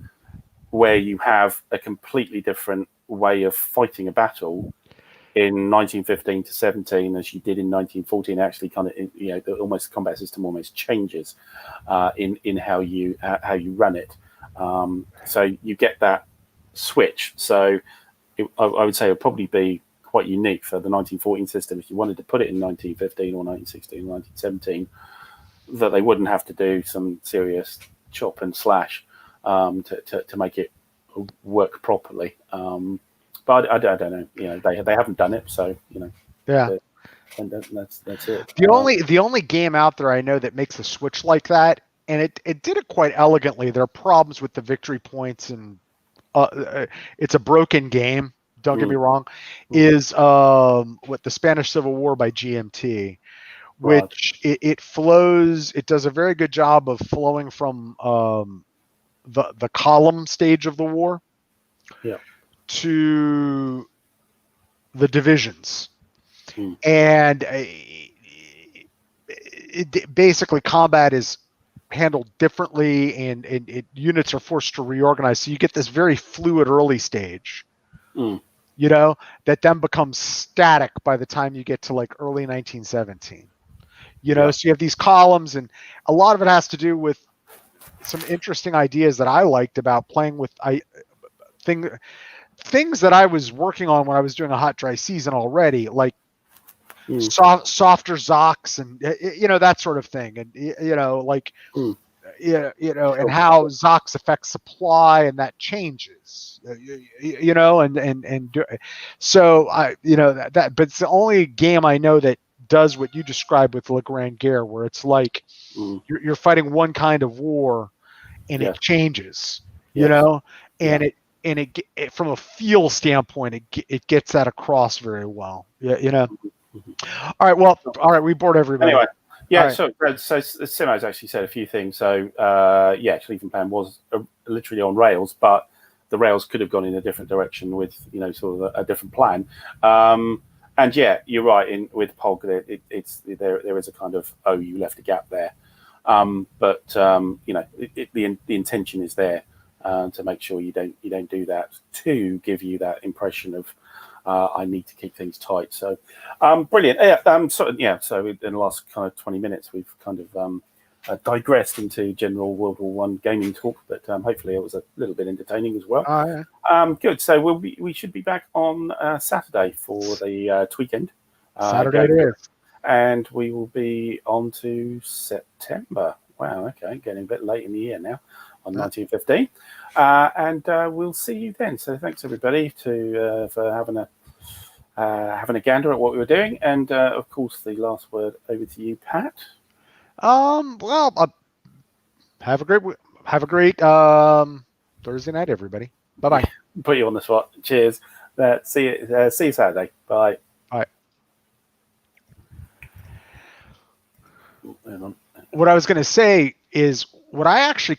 where you have a completely different way of fighting a battle in 1915 to 17, as you did in 1914, actually kind of the combat system almost changes in how you run it. So you get that switch. So I would say it would probably be quite unique for the 1914 system if you wanted to put it in 1915 or 1916 or 1917, that they wouldn't have to do some serious chop and slash to make it work properly. But I don't know. They haven't done it, so Yeah. And that's it. The only game out there I know that makes a switch like that, and it did it quite elegantly. There are problems with the victory points, and it's a broken game. don't get me wrong, Mm. is what the Spanish Civil War by GMT, Right. which it flows. It does a very good job of flowing from the column stage of the war Yeah. to the divisions, Mm. and basically combat is handled differently, and units are forced to reorganize. So you get this very fluid early stage, Mm. that then becomes static by the time you get to like early 1917. Yeah. So you have these columns, and a lot of it has to do with some interesting ideas that I liked about playing with things that I was working on when I was doing a hot dry season already, like Mm. softer Zocs and that sort of thing, and like Mm. and Sure. how Zocs affect supply, and that changes, so that, but it's the only game I know that does what you described with Le Grand Guerre, where it's like Mm. you're fighting one kind of war and it Yes. changes, Yes. Yeah. and it from a feel standpoint, it gets that across very well. Yeah. Mhm. All right. Well, all right. We bored everybody. Anyway, All yeah. right. So Simo's actually said a few things. So yeah, Sleeping Plan was literally on rails, but the rails could have gone in a different direction with sort of a different plan. And yeah, you're right. With Pog, there is a kind of, oh, you left a gap there. But the intention is there to make sure you don't do that, to give you that impression of I need to keep things tight. So brilliant. Yeah. So in the last kind of 20 minutes, we've kind of digressed into general World War One gaming talk, but hopefully it was a little bit entertaining as well. Good. So we should be back on Saturday for the weekend. Saturday it is. And we will be on to September. Wow, okay, getting a bit late in the year now, on 1915. And we'll see you then. So thanks everybody for having a gander at what we were doing. And of course, the last word over to you, Pat. Well, have a great Thursday night, everybody. Bye bye. Put you on the spot. Cheers. See you Saturday. Bye. All right. Hang on. What I was going to say is what I actually